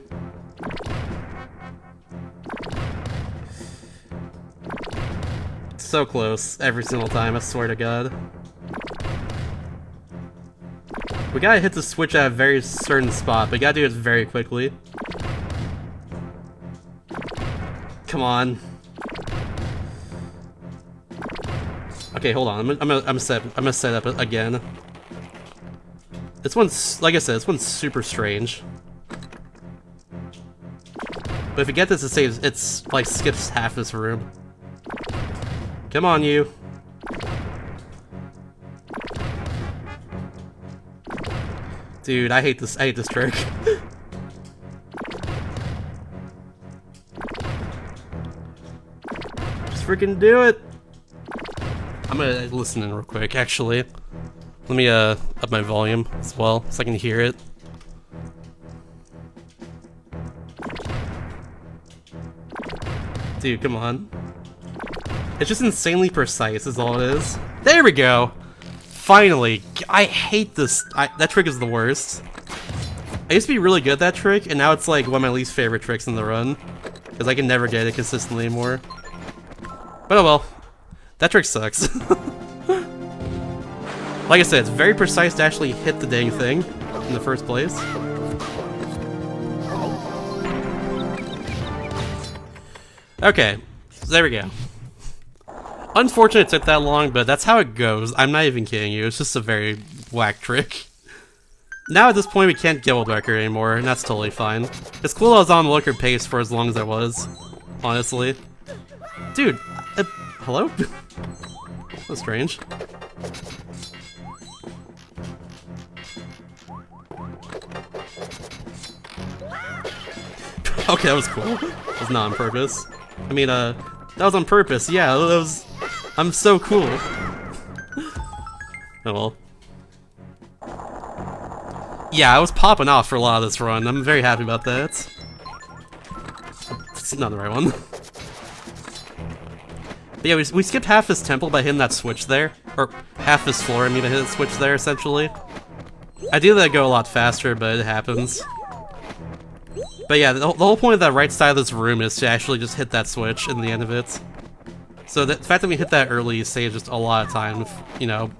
So close every single time, I swear to God. We gotta hit the switch at a very certain spot, but we gotta do it very quickly. Come on. Okay, hold on. I'm gonna set up again. This one's, like I said, this one's super strange. But if you get this, it saves. It's like skips half this room. Come on, you. Dude, I hate this. I hate this trick. Just freaking do it. I'm gonna listen in real quick, actually. Let me up my volume as well, so I can hear it. Dude, come on. It's just insanely precise is all it is. There we go! Finally! I hate this. That trick is the worst. I used to be really good at that trick, and now it's like one of my least favorite tricks in the run. Because I can never get it consistently anymore. But oh well. That trick sucks. Like I said, it's very precise to actually hit the dang thing in the first place. Okay, so there we go. Unfortunately it took that long, but that's how it goes. I'm not even kidding you, it's just a very whack trick. Now at this point we can't get world record anymore, and that's totally fine. It's cool I was on the looker pace for as long as I was, honestly. Dude, hello? That's strange. Okay, that was cool. That was not on purpose. I mean, that was on purpose, yeah, that was... I'm so cool. Oh well. Yeah, I was popping off for a lot of this run. I'm very happy about that. It's not the right one. But yeah, we skipped half this temple by hitting that switch there. Or half this floor, I mean, I hit the switch there, essentially. Ideally, I'd go a lot faster, but it happens. But yeah, the whole point of that right side of this room is to actually just hit that switch in the end of it. So the fact that we hit that early saves just a lot of time if, you know,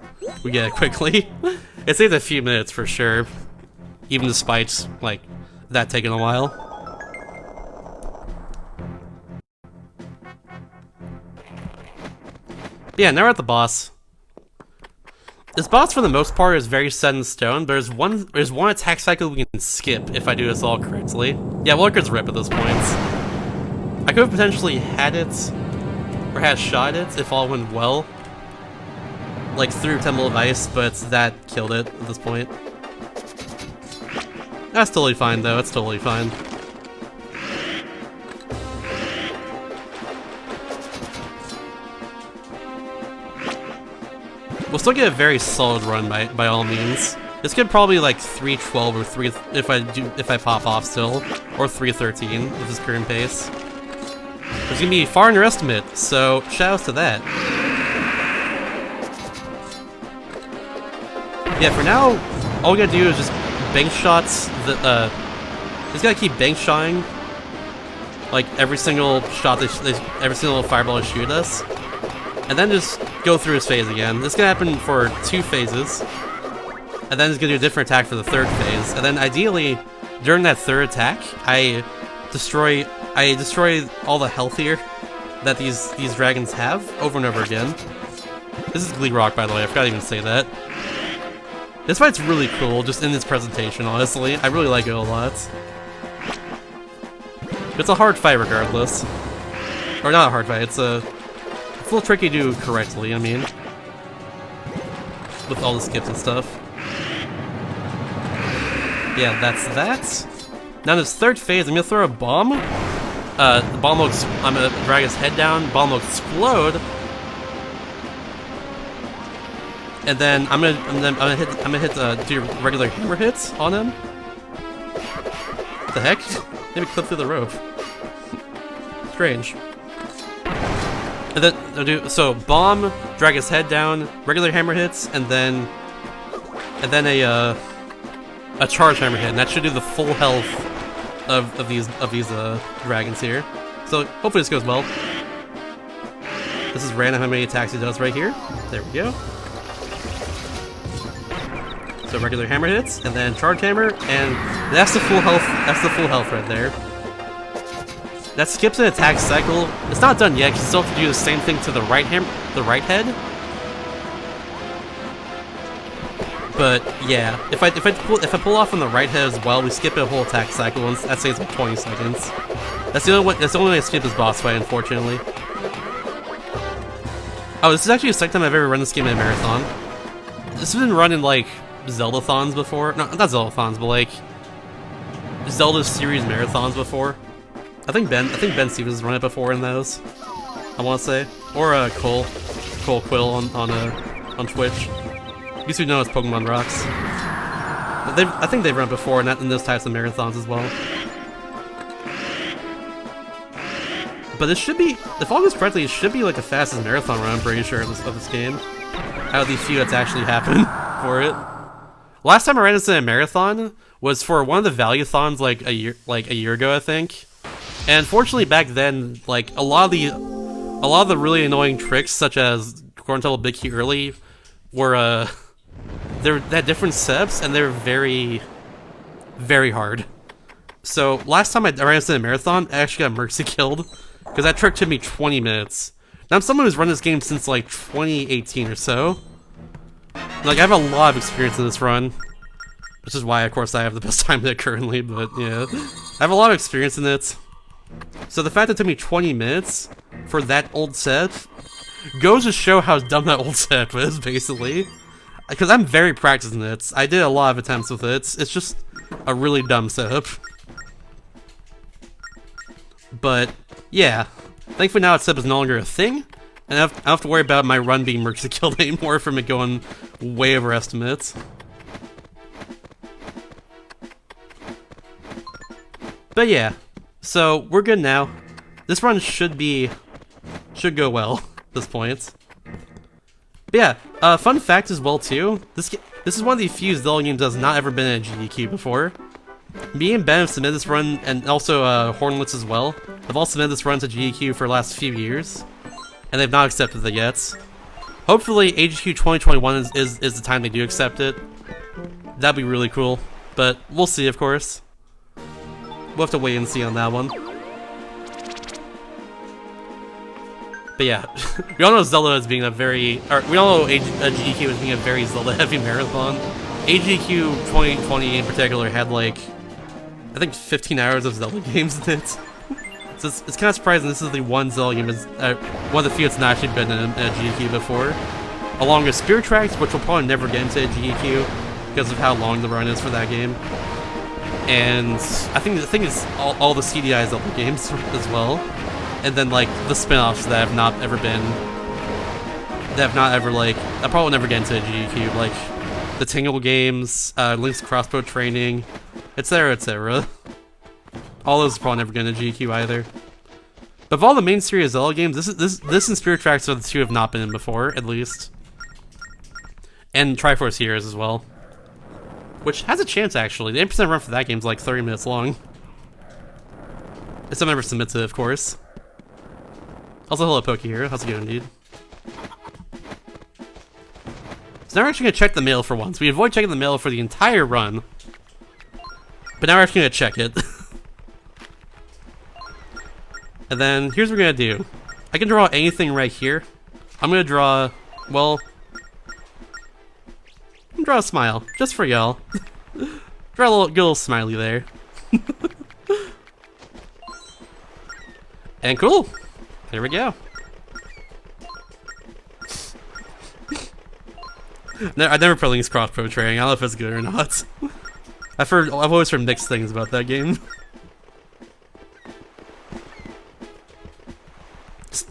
we get it quickly. It saves a few minutes for sure, even despite, like, that taking a while. Yeah, now we're at the boss. This boss, for the most part, is very set in stone, but there's one attack cycle we can skip if I do this all correctly. Yeah, Lurker's rip at this point. I could have potentially had it, or had shot it if all went well. Like, through Temple of Ice, but that killed it at this point. That's totally fine, though. It's totally fine. We'll still get a very solid run by all means. This could probably like 312 or 3 if I pop off still, or 313 with his current pace. It's gonna be far underestimate, so shoutouts to that. Yeah, for now, all we gotta do is just bank shots. Just gotta keep bank shotting, like every single shot every single fireball they shoot us, and then just go through his phase again. This is gonna happen for 2 phases, and then he's gonna do a different attack for the 3rd phase, and then ideally during that 3rd attack, I destroy all the health here that these dragons have over and over again. This is Glee Rock, by the way. I forgot to even say that. This fight's really cool, just in its presentation, honestly. I really like it a lot. It's a hard fight regardless. Or not a hard fight, it's a little tricky to do correctly, I mean. With all the skips and stuff. Yeah, that's that. Now in this 3rd phase, I'm gonna throw a bomb. The bomb will I'm gonna drag his head down, bomb will explode. And then I'm gonna hit do regular hammer hits on him. What the heck? Maybe clip through the rope. Strange. And then I'll do bomb, drag his head down, regular hammer hits, and then a charge hammer hit, and that should do the full health of these dragons here. So hopefully this goes well. This is random how many attacks he does right here. There we go. So regular hammer hits, and then charge hammer, and that's the full health. That's the full health right there. That skips an attack cycle. It's not done yet. You still have to do the same thing to the right head. But yeah, if I pull off on the right head as well, we skip a whole attack cycle, and that saves like 20 seconds. That's the only way I skip this boss fight, unfortunately. Oh, this is actually the second time I've ever run this game in a marathon. This has been run in like Zelda-thons before. No, not Zelda-thons, but like Zelda series marathons before. I think Ben Stevens has run it before in those. I want to say, or Cole Quill on Twitch. Used to be known as Pokemon Rocks. I think they've run before in those types of marathons as well. But it should be, if all goes correctly, it should be like the fastest marathon run, I'm pretty sure, of this game. Out of the few that's actually happened for it. Last time I ran this in a marathon was for one of the value-thons like a year ago, I think. And fortunately back then, like a lot of the really annoying tricks, such as Corntel Big Key early, were they had different setups and they're very, very hard. So last time I ran this in a marathon, I actually got mercy killed because that trick took me 20 minutes. Now I'm someone who's run this game since like 2018 or so. Like I have a lot of experience in this run, which is why, of course, I have the best time in it currently. But yeah, I have a lot of experience in it. So the fact that it took me 20 minutes for that old setup goes to show how dumb that old setup is, basically. Because I'm very practiced in it. I did a lot of attempts with it. It's just a really dumb setup. But yeah, thankfully now setup is no longer a thing, and I don't have to worry about my run being mercy killed anymore from it going way over estimates. But yeah, so we're good now. This run should go well at this point. But yeah, fun fact as well too. This is one of the few Zelda games that's not ever been in a GDQ before. Me and Ben have submitted this run, and also Hornlets as well. Have all submitted this run to GDQ for the last few years, and they've not accepted it yet. Hopefully, AGQ 2021 is the time they do accept it. That'd be really cool, but we'll see, of course. We'll have to wait and see on that one. But yeah, we all know Zelda as being a very, we all know GDQ as being a very Zelda-heavy marathon. AGQ 2020 in particular had like, I think 15 hours of Zelda games in it. So it's kind of surprising this is the one Zelda game, one of the few that's not actually been in a GDQ before. Along with Spirit Tracks, which we'll probably never get into a GDQ because of how long the run is for that game. And I think it's all the CDI Zelda games as well. And then like the spin-offs that have not ever been that have not ever, like, I'll probably never get into a GQ, like, the Tingle games, Link's Crossbow Training, etc., etc. All those are probably never get into GQ either. But of all the main series Zelda games, this and Spirit Tracks are the two have not been in before, at least. And Triforce Heroes as well. Which has a chance, actually. The 8% run for that game is like 30 minutes long. If someone ever submits it, of course. Also, hello, Poke Hero. How's it going, dude? So now we're actually going to check the mail for once. We avoid checking the mail for the entire run. But now we're actually going to check it. And then, here's what we're going to do. I can draw anything right here. I'm going to draw, well... draw a smile, just for y'all. Draw a little, good little smiley there. And cool! There we go. No, I've never played Link's Crossbow Training. I don't know if it's good or not. I've always heard mixed things about that game.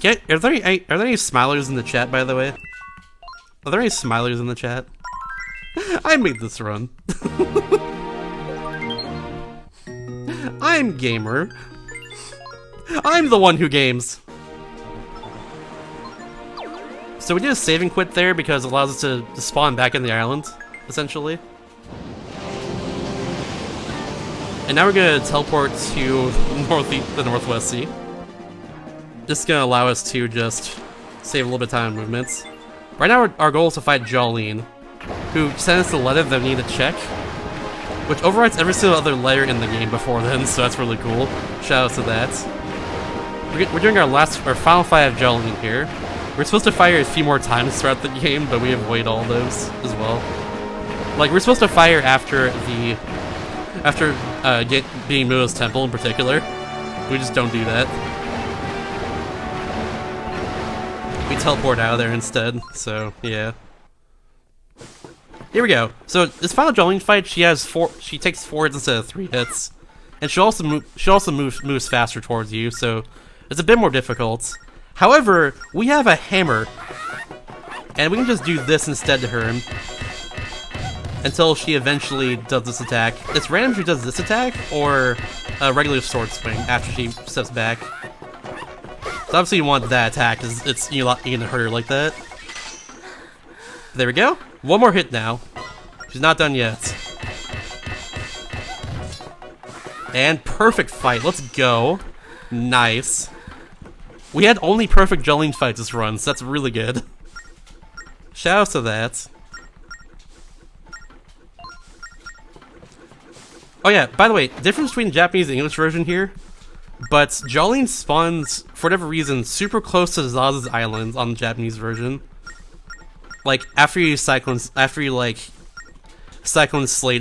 Are there any smilers in the chat, by the way? Are there any smilers in the chat? I made this run. I'm gamer. I'm the one who games. So we did a save and quit there because it allows us to spawn back in the island, essentially. And now we're gonna teleport to the Northwest Sea. This is gonna allow us to just save a little bit of time on movements. Right now our goal is to fight Jolene, who sent us a letter that we need to check, which overrides every single other letter in the game before then, so that's really cool. Shout out to that. We're doing our final fight of Jolene here. We're supposed to fight her a few more times throughout the game, but we avoid all those as well. Like, we're supposed to fight her after being Muo's temple in particular. We just don't do that. We teleport out of there instead, so yeah. Here we go. So this final Jolene fight, she takes 4 hits instead of 3 hits, and she also moves faster towards you, so it's a bit more difficult. However, we have a hammer, and we can just do this instead to her until she eventually does this attack. It's random if she does this attack or a regular sword swing after she steps back. So obviously you want that attack because you're gonna hurt her like that. There we go. One more hit now. She's not done yet. And perfect fight. Let's go. Nice. We had only perfect Jolene fights this run, so that's really good. Shout out to that. Oh yeah, by the way, difference between Japanese and English version here, but Jolene spawns, for whatever reason, super close to Zaz's Island on the Japanese version. Like, after you cyclone Slate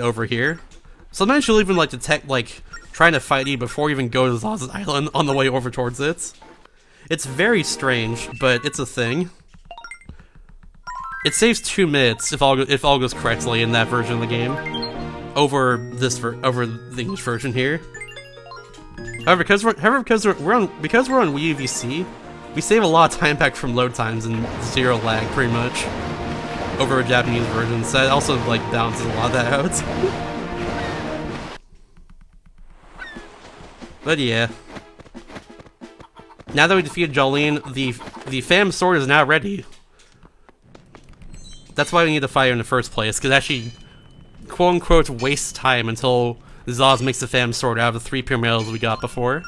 over here. Sometimes she'll even, like, detect, like, trying to fight you before you even go to Zaz's Island on the way over towards it. It's very strange, but it's a thing. It saves 2 minutes if all goes correctly in that version of the game, over the English version here. However, because we're on Wii U VC, we save a lot of time back from load times and 0 lag pretty much over a Japanese version. So that also like balances a lot of that out. But yeah. Now that we defeated Jolene, the Fam Sword is now ready. That's why we need to fight her in the first place, because actually, quote-unquote, wastes time until Zaz makes the Fam Sword out of the 3 pure medals we got before.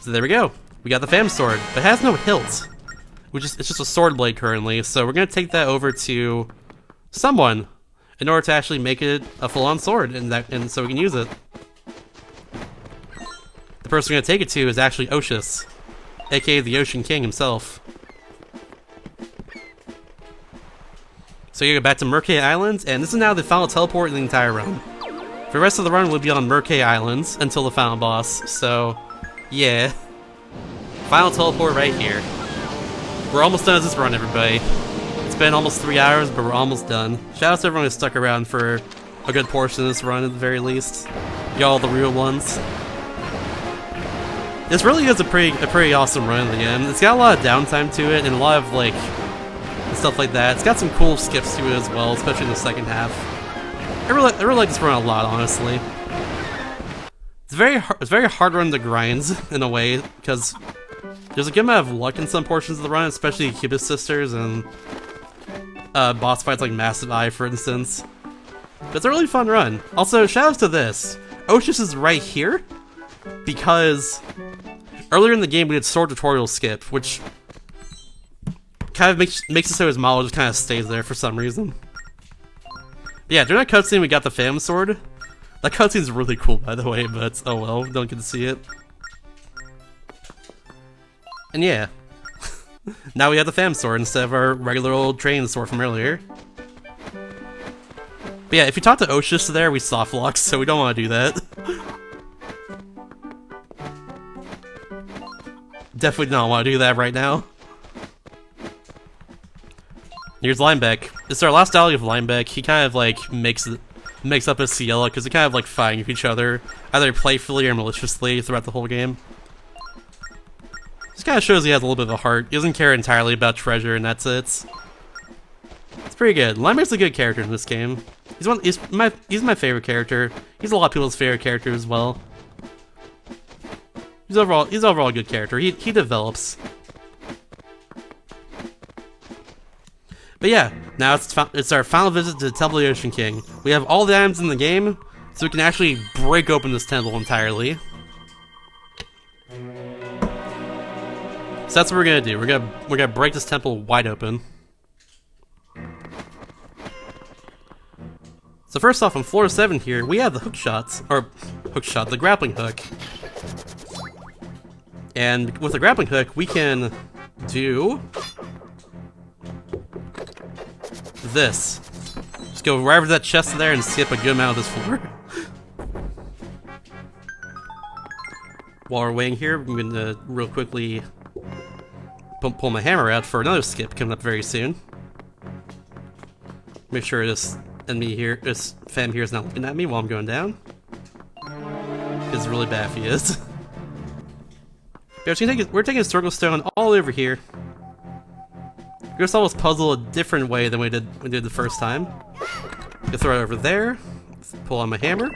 So there we go. We got the Fam Sword, but it has no hilt. It's just a sword blade currently, so we're going to take that over to someone in order to actually make it a full-on sword, and so we can use it. The person we're going to take it to is actually Oshus, aka the Ocean King himself. So you go back to Merkei Islands, and this is now the final teleport in the entire run. For the rest of the run, we'll be on Merkei Islands until the final boss, so yeah. Final teleport right here. We're almost done with this run, everybody. It's been almost 3 hours, but we're almost done. Shout out to everyone who stuck around for a good portion of this run at the very least. Y'all the real ones. This really is a pretty awesome run in the end. It's got a lot of downtime to it and a lot of like and stuff like that. It's got some cool skips to it as well, especially in the second half. I really like this run a lot, honestly. It's very hard run to grind in a way because there's a good amount of luck in some portions of the run, especially Cubist Sisters and boss fights like Massive Eye, for instance. But it's a really fun run. Also, shoutouts to this. Oshus is right here because earlier in the game we did Sword Tutorial skip, which kind of makes it so his model just kind of stays there for some reason. Yeah, during that cutscene we got the Phantom Sword. That cutscene's really cool, by the way, but oh well, we don't get to see it. And yeah, now we have the Phantom Sword instead of our regular old training sword from earlier. But yeah, if you talk to Oshus there, we soft lock, so we don't want to do that. Definitely don't want to do that right now. Here's Linebeck. It's our last ally of Linebeck. He kind of like makes up a Ciela because they kind of like fighting with each other, either playfully or maliciously throughout the whole game. This kind of shows he has a little bit of a heart. He doesn't care entirely about treasure, and that's it. It's pretty good. Linebeck's a good character in this game. He's my favorite character. He's a lot of people's favorite character as well. He's overall a good character. He develops. But yeah, now it's our final visit to the Temple of the Ocean King. We have all the items in the game, so we can actually break open this temple entirely. So that's what we're gonna do. We're gonna break this temple wide open. So first off, on floor 7 here, we have the the grappling hook. And with the grappling hook, we can do this. Just go right over that chest there and skip a good amount of this floor. While we're waiting here, I'm gonna real quickly pull my hammer out for another skip coming up very soon. Make sure this fam here is not looking at me while I'm going down. It's really bad if he is. We're taking a circle stone all over here. We're gonna solve this puzzle a different way than we did the first time. Gonna throw it over there. Pull on my hammer.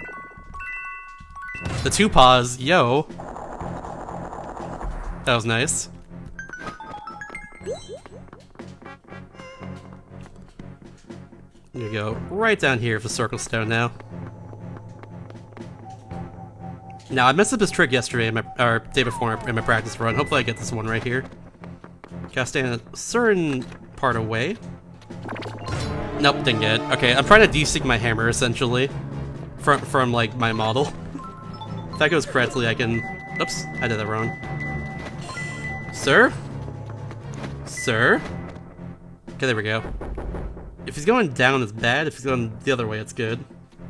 The 2 paws, yo. That was nice. I'm gonna go right down here for the circle stone now. Now, I messed up this trick yesterday, or day before in my practice run. Hopefully I get this one right here. Gotta stay in a certain part away. Nope, didn't get it. Okay, I'm trying to de-sync my hammer, essentially. From like, my model. If that goes correctly, I can... Oops, I did that wrong. Sir? Sir? Okay, there we go. If he's going down, it's bad. If he's going the other way, it's good.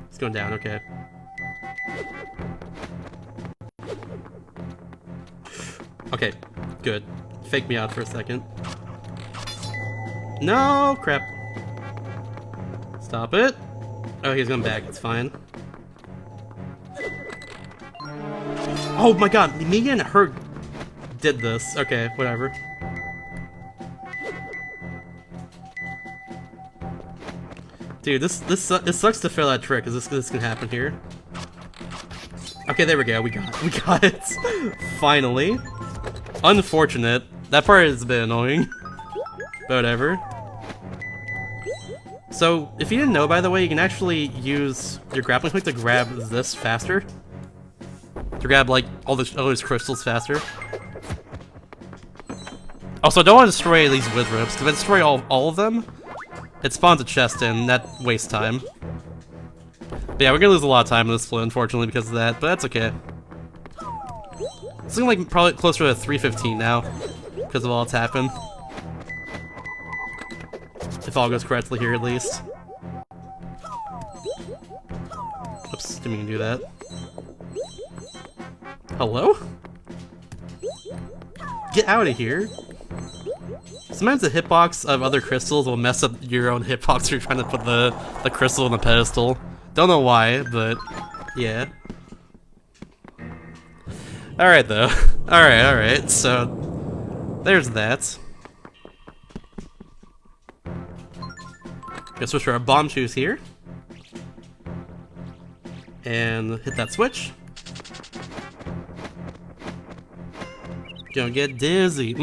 He's going down, okay. Okay, good. Fake me out for a second. No, crap. Stop it. Oh, he's going back, it's fine. Oh my god, me and her did this. Okay, whatever. Dude, it sucks to fail that trick, because this can happen here. Okay, there we go, we got it. Finally. Unfortunate. That part is a bit annoying. But whatever. So, if you didn't know, by the way, you can actually use your grappling hook to grab this faster. To grab, like, all those crystals faster. Also, I don't want to destroy these withrips, because if I destroy all of them, it spawns a chest and that wastes time. But yeah, we're gonna lose a lot of time in this split, unfortunately, because of that, but that's okay. It's looking like probably closer to 3:15 now, because of all that's happened. If all goes correctly here, at least. Oops, didn't mean to do that. Hello? Get out of here! Sometimes the hitbox of other crystals will mess up your own hitbox if you're trying to put the crystal on the pedestal. Don't know why, but yeah. Alright though. Alright, so there's that. Gonna switch to our bomb shoes here. And hit that switch. Gonna get dizzy.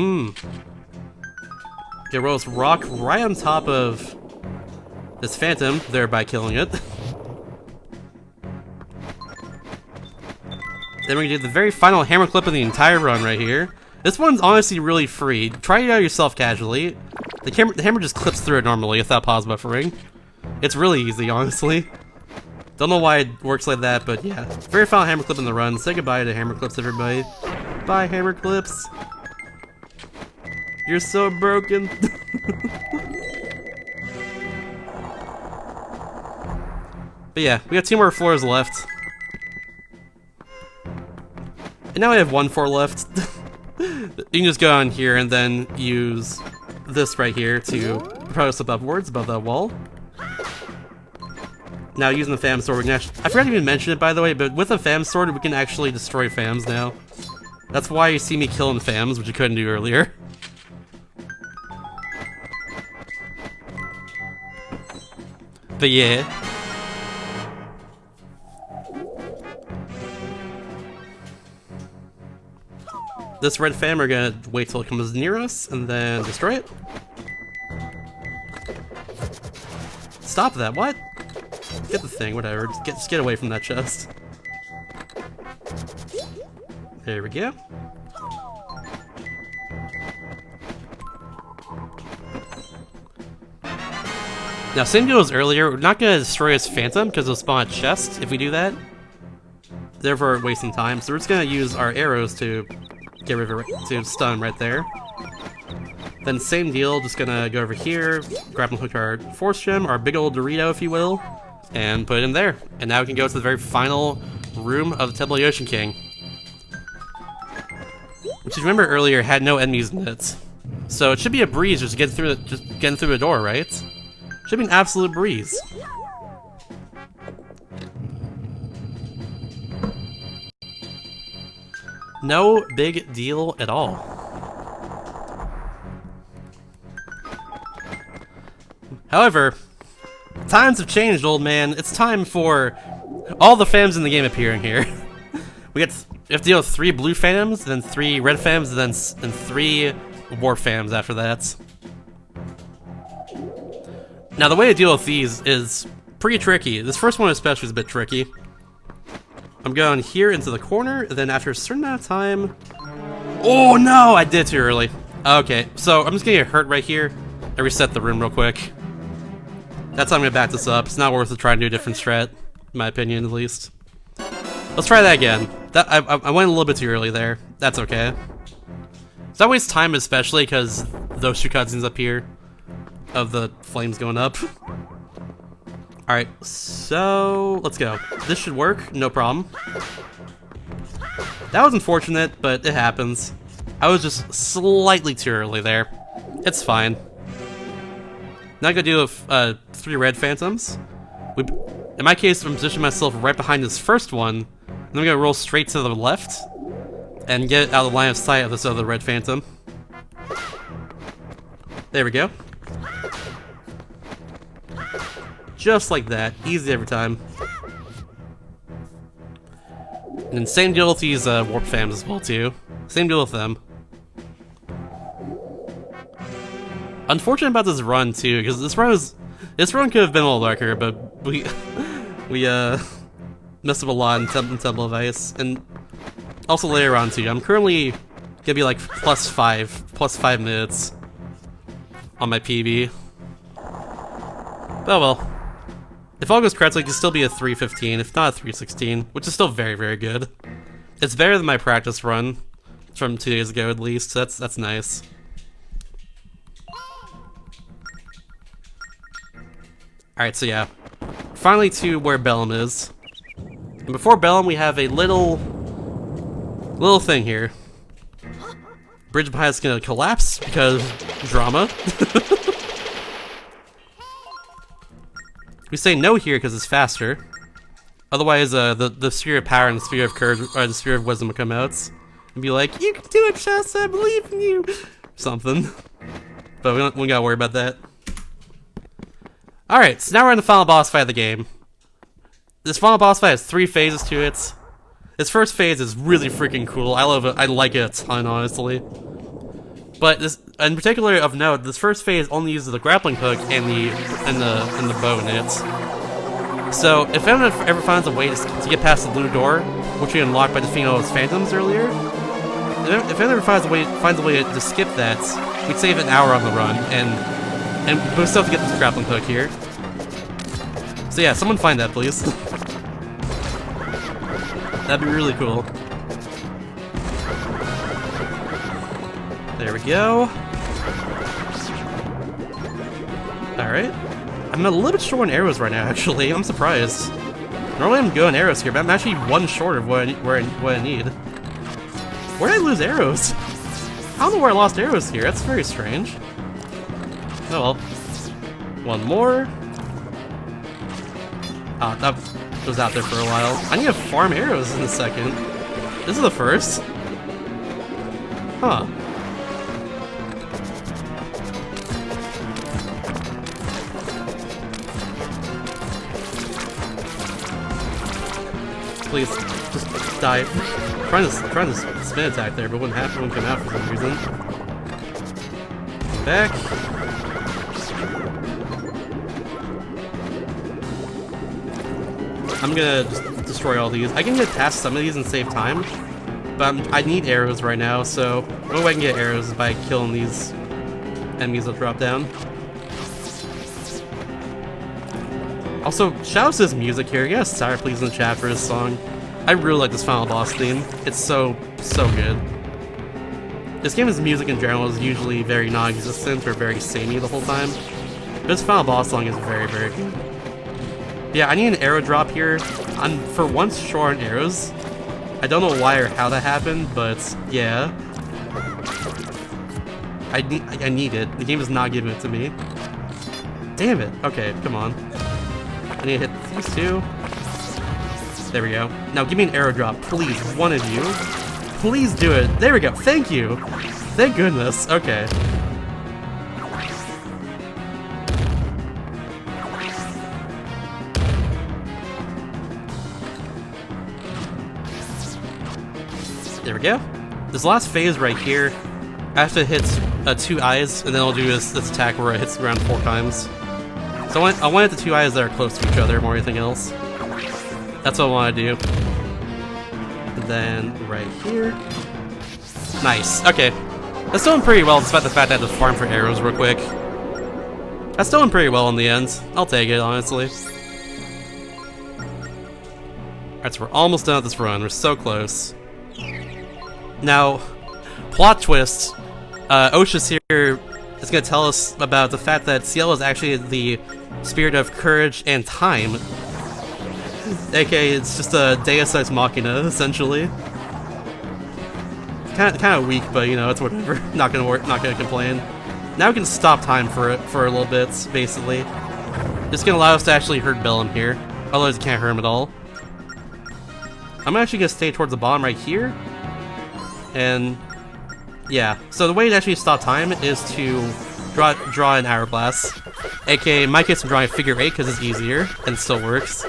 Get Rolls Rock right on top of this Phantom, thereby killing it. Then we do the very final hammer clip of the entire run right here. This one's honestly really free. Try it out yourself casually. The hammer just clips through it normally without pause buffering. It's really easy, honestly. Don't know why it works like that, but yeah. Very final hammer clip in the run. Say goodbye to hammer clips, everybody. Bye, hammer clips. You're so broken. But yeah, we got 2 more floors left. And now we have 1 floor left. You can just go on here and then use this right here to propel us up upwards above that wall. Now using the Fam Sword, we can actually— I forgot to even mention it by the way, but with the Fam Sword we can actually destroy Fams now. That's why you see me killing Fams, which you couldn't do earlier. But yeah. This red Fam, we're gonna wait till it comes near us and then destroy it. Stop that, what? Get the thing, whatever. Just get away from that chest. There we go. Now, same deal as earlier, we're not gonna destroy his Phantom because it'll spawn a chest if we do that. Therefore, wasting time. So we're just gonna use our arrows to get rid of it, to stun right there. Then same deal, just gonna go over here, grab and hook our Force Gem, our big old Dorito, if you will, and put it in there. And now we can go to the very final room of the Temple of the Ocean King. Which, if you remember earlier, had no enemies in it. So it should be a breeze just getting through the door, right? Should be an absolute breeze. No big deal at all. However, times have changed, old man. It's time for all the Phantoms in the game appearing here. We have to deal with 3 blue Phantoms, then 3 red Phantoms, and 3 war Phantoms after that. Now, the way to deal with these is pretty tricky. This first one especially is a bit tricky. I'm going here into the corner, then after a certain amount of time... Oh no, I did it too early. Okay, so I'm just gonna get hurt right here and reset the room real quick. That's how I'm gonna back this up. It's not worth it trying to do a different strat, in my opinion at least. Let's try that again. I went a little bit too early there. That's okay. So that wastes time especially because those 2 cutscenes up here of the flames going up. Alright, so let's go. This should work, no problem. That was unfortunate, but it happens. I was just slightly too early there. It's fine. Now I gotta deal with 3 red Phantoms. In my case, I'm positioning myself right behind this first one, and then I'm gonna roll straight to the left and get out of the line of sight of this other red Phantom. There we go. Just like that. Easy every time. And then same deal with these warp Phams as well too. Same deal with them. Unfortunate about this run too, because this run could have been a little darker, but we messed up a lot in Temple of Ice, and also later on too. I'm currently gonna be like plus 5 minutes on my PB. Oh well. If all goes correctly, it can still be a 3:15, if not a 3:16, which is still very, very good. It's better than my practice run from 2 days ago, at least. So that's nice. All right, so yeah, finally to where Bellum is. And before Bellum, we have a little thing here. Bridge behind us is gonna collapse because drama. We say no here because it's faster. Otherwise, the Sphere of Power and the Sphere of Courage, or the Sphere of Wisdom will come out and be like, "You can do it, Chess. I believe in you." Something. But we don't gotta worry about that. Alright, so now we're in the final boss fight of the game. This final boss fight has 3 phases to it. This first phase is really freaking cool. I love it. I like it a ton, honestly. But this, in particular of note, this first phase only uses the grappling hook and the bow in it. So if anyone ever finds a way to get past the blue door, which we unlocked by defeating all those phantoms earlier, if anyone ever finds a way to skip that, we'd save an hour on the run, and we still have to get this grappling hook here. So yeah, someone find that, please. That'd be really cool. There we go. Alright. I'm a little bit short on arrows right now, actually. I'm surprised. Normally I'm good on arrows here, but I'm actually 1 short of what I need. Where did I lose arrows? I don't know where I lost arrows here. That's very strange. Oh well. 1 more. Ah, that was out there for a while. I need to farm arrows in a second. This is the first. Huh. Please, just die. Trying to spin attack there, but wouldn't come out for some reason. Back. I'm gonna just destroy all these. I can get past some of these and save time, but I need arrows right now, so the only way I can get arrows is by killing these enemies that drop down. Also, shout out to this music here. You guys start please in the chat for this song. I really like this final boss theme. It's so good. This game's music in general is usually very non-existent or very samey the whole time. This final boss song is very good. Yeah, I need an arrow drop here. I'm for once short on arrows. I don't know why or how that happened, but yeah. I need it. The game is not giving it to me. Damn it. Okay, come on. I need to hit these 2. There we go. Now give me an arrow drop, please. One of you. Please do it. There we go. Thank you. Thank goodness. Okay. There we go. This last phase right here, I have to hit 2 eyes, and then I'll do this attack where it hits the ground 4 times. So I want the 2 eyes that are close to each other more than anything else. That's what I want to do. And then right here. Nice. Okay. That's doing pretty well despite the fact that I had to farm for arrows real quick. That's doing pretty well in the end. I'll take it, honestly. Alright, so we're almost done with this run. We're so close. Now, plot twist. Oshus here is going to tell us about the fact that Ciel is actually the spirit of courage and time. AKA, it's just a Deus Ex Machina, essentially. Kind of weak, but you know, it's whatever. Not gonna work. Not gonna complain. Now we can stop time for a little bit, basically. It's gonna allow us to actually hurt Bellum here. Otherwise, we can't hurt him at all. I'm actually gonna stay towards the bottom right here, and yeah. So the way to actually stop time is to draw an hourglass. AKA, in my case, I'm drawing a figure 8 because it's easier and it still works.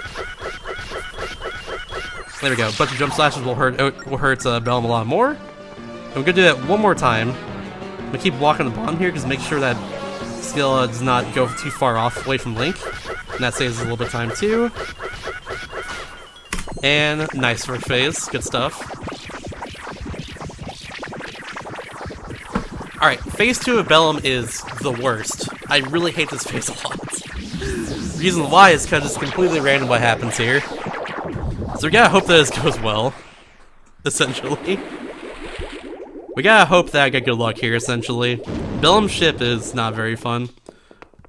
There we go. A bunch of jump slashes will hurt Bellum a lot more. And we're gonna do that one more time. I'm gonna keep walking the bottom here, just make sure that Ciel does not go too far off away from Link. And that saves us a little bit of time too. And nice first phase. Good stuff. Alright, phase 2 of Bellum is the worst. I really hate this phase a lot. The reason why is because it's completely random what happens here. So we gotta hope that this goes well, essentially. We gotta hope that I get good luck here, essentially. Bellum's ship is not very fun.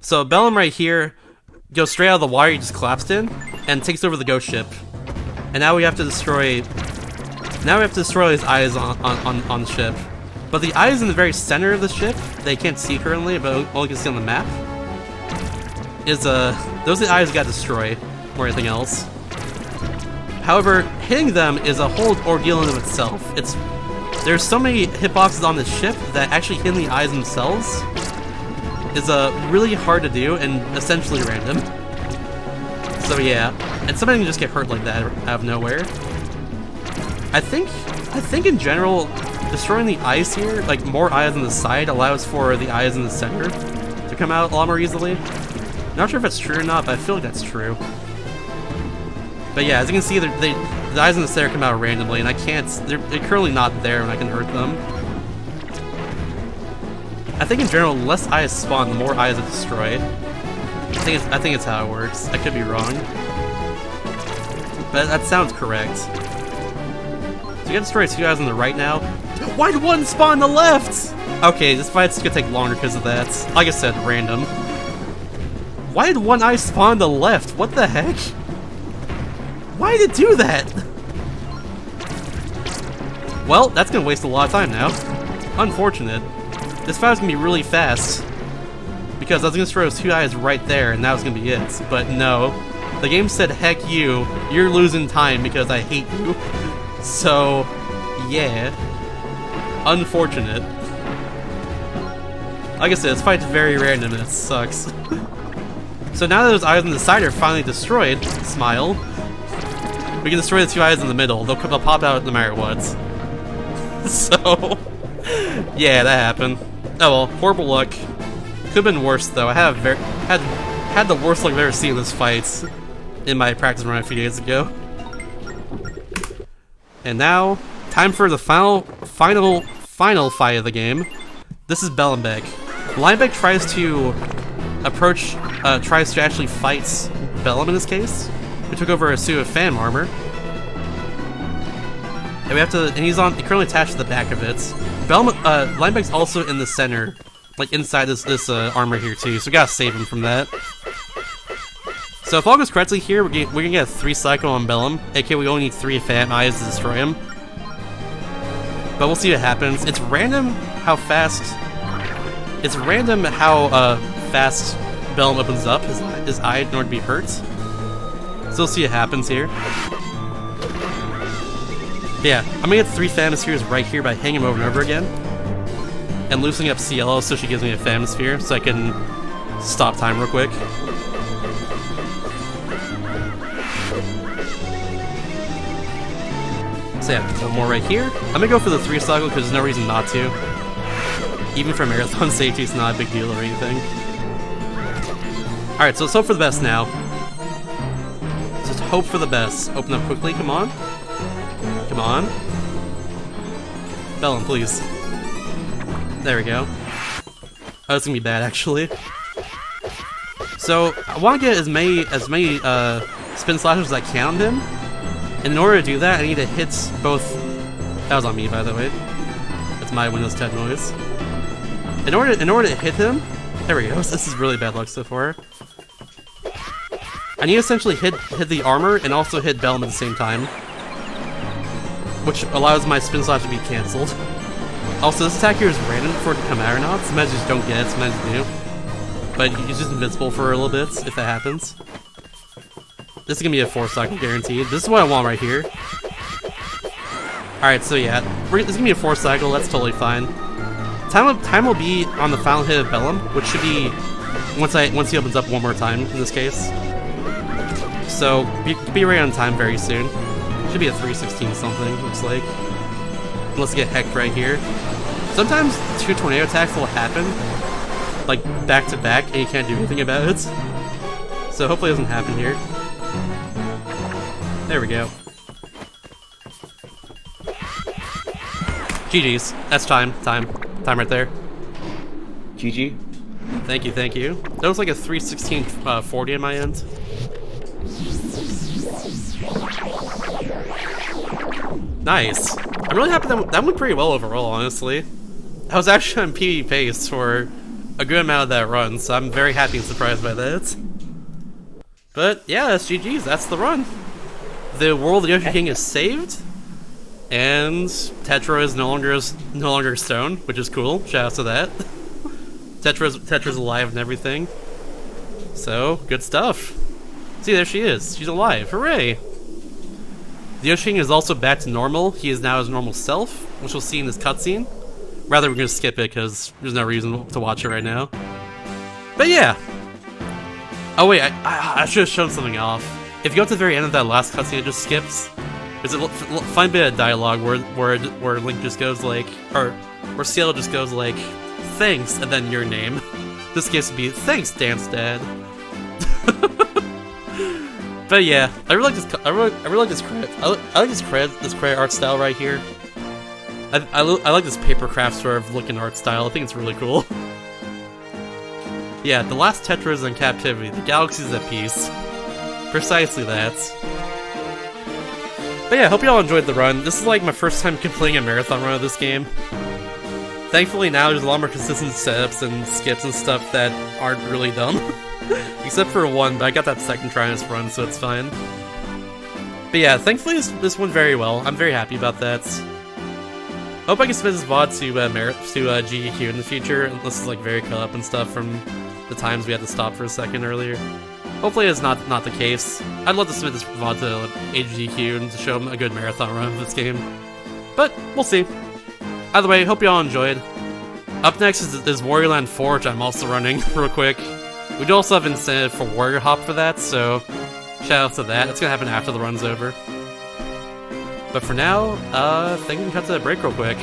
So Bellum right here goes straight out of the water he just collapsed in, and takes over the ghost ship. And now we have to destroy... his eyes on the ship. But the eyes in the very center of the ship, they can't see currently, but only can see on the map, is, those are the eyes we gotta destroy, more than anything else. However, hitting them is a whole ordeal in of itself. There's so many hitboxes on this ship that actually hitting the eyes themselves is really hard to do and essentially random. So yeah, and somebody can just get hurt like that out of nowhere. I think in general, destroying the eyes here, like more eyes on the side, allows for the eyes in the center to come out a lot more easily. Not sure if that's true or not, but I feel like that's true. But yeah, as you can see, the eyes in the center come out randomly, and I can't. They're currently not there, and I can hurt them. I think in general, the less eyes spawn, the more eyes are destroyed. I think it's how it works. I could be wrong, but that sounds correct. So you gotta destroy 2 eyes on the right now. Why did one spawn on the left? Okay, this fight's gonna take longer because of that. Like I said, random. Why did one eye spawn on the left? What the heck? Why did it do that? Well, that's gonna waste a lot of time now. Unfortunate. This fight's gonna be really fast. Because I was gonna destroy those 2 eyes right there, and that was gonna be it. But no. The game said, heck you, you're losing time because I hate you. So, yeah. Unfortunate. Like I said, this fight's very random and it sucks. So now that those eyes on the side are finally destroyed, smile, we can destroy the 2 eyes in the middle. They'll pop out no matter what. So, yeah, that happened. Oh well, horrible luck. Could've been worse though. I have had the worst luck I've ever seen in this fight in my practice run a few days ago. And now, time for the final fight of the game. This is Bellenbeck. Linebeck tries to actually fight Bellum in this case. We took over a suit of fan armor. And we have to, and he's currently attached to the back of it. Linebeck's also in the center, like inside this armor here too, so we gotta save him from that. So if all goes correctly here, we're gonna get a 3 cycle on Bellum, aka we only need 3 Phantom Eyes to destroy him. But we'll see what happens. It's random how fast Bellum opens up his eye in order to be hurt. So we'll see what happens here. But yeah, I'm gonna get 3 Phantom Spheres right here by hanging him over and over again. And loosening up Cielo so she gives me a Phantom Sphere so I can stop time real quick. So yeah, one more right here. I'm gonna go for the 3 cycle because there's no reason not to. Even for marathon safety, it's not a big deal or anything. Alright, so let's hope for the best now. Just hope for the best. Open up quickly, come on. Come on. Bellum, please. There we go. Oh, that's gonna be bad, actually. So, I want to get as many spin slashes as I can on him. And in order to do that, I need to hit both... That was on me, by the way. That's my Windows 10 noise. In order to hit him... There we go. This is really bad luck so far. I need to essentially hit the armor and also hit Bellum at the same time. Which allows my spin slash to be cancelled. Also, this attack here is random for it to come out or not. Sometimes you just don't get it, sometimes you do. But he's just invincible for a little bit, if that happens. This is gonna be a 4 cycle guaranteed. This is what I want right here. Alright, so yeah. This is gonna be a 4 cycle, that's totally fine. Time will be on the final hit of Bellum, which should be once he opens up one more time in this case. So, be right on time very soon. Should be a 316 something, looks like. Let's get hecked right here. Sometimes 2 tornado attacks will happen, like back to back, and you can't do anything about it. So hopefully it doesn't happen here. There we go. GG's. That's time right there. GG. Thank you, thank you. That was like a 316 40 on my end. Nice. I'm really happy that went pretty well overall, honestly. I was actually on PvP pace for a good amount of that run, so I'm very happy and surprised by that. But yeah, that's GG's. That's the run. The world of Yoshi King is saved, and Tetra is no longer stone, which is cool. Shout out to that. Tetra's alive and everything. So good stuff. See, there she is. She's alive. Hooray! The Yoshi King is also back to normal. He is now his normal self, which we'll see in this cutscene. Rather, we're going to skip it because there's no reason to watch it right now. But yeah. Oh wait, I should have shown something off. If you go to the very end of that last cutscene, it just skips. There's a fine bit of dialogue where Link just goes like, or where Cielo just goes like, thanks, and then your name. This case would be thanks, Dance Dad. But yeah, I really like this. I really like this credit. I like this credit art style right here. I like this papercraft sort of looking art style. I think it's really cool. Yeah, the last Tetra is in captivity. The galaxy's at peace. Precisely that. But yeah, I hope y'all enjoyed the run. This is like my first time completing a marathon run of this game. Thankfully now there's a lot more consistent setups and skips and stuff that aren't really dumb. Except for one, but I got that second try in this run, so it's fine. But yeah, thankfully this went very well. I'm very happy about that. Hope I can submit this VOD to GDQ in the future, unless it's like very cut up and stuff from the times we had to stop for a second earlier. Hopefully it's not the case. I'd love to submit this VOD to HDQ and to show them a good marathon run of this game. But, we'll see. Either way, hope y'all enjoyed. Up next is Warrior Land 4, which I'm also running real quick. We do also have incentive for Warrior Hop for that, so shout out to that. It's gonna happen after the run's over. But for now, I think we can cut to the break real quick.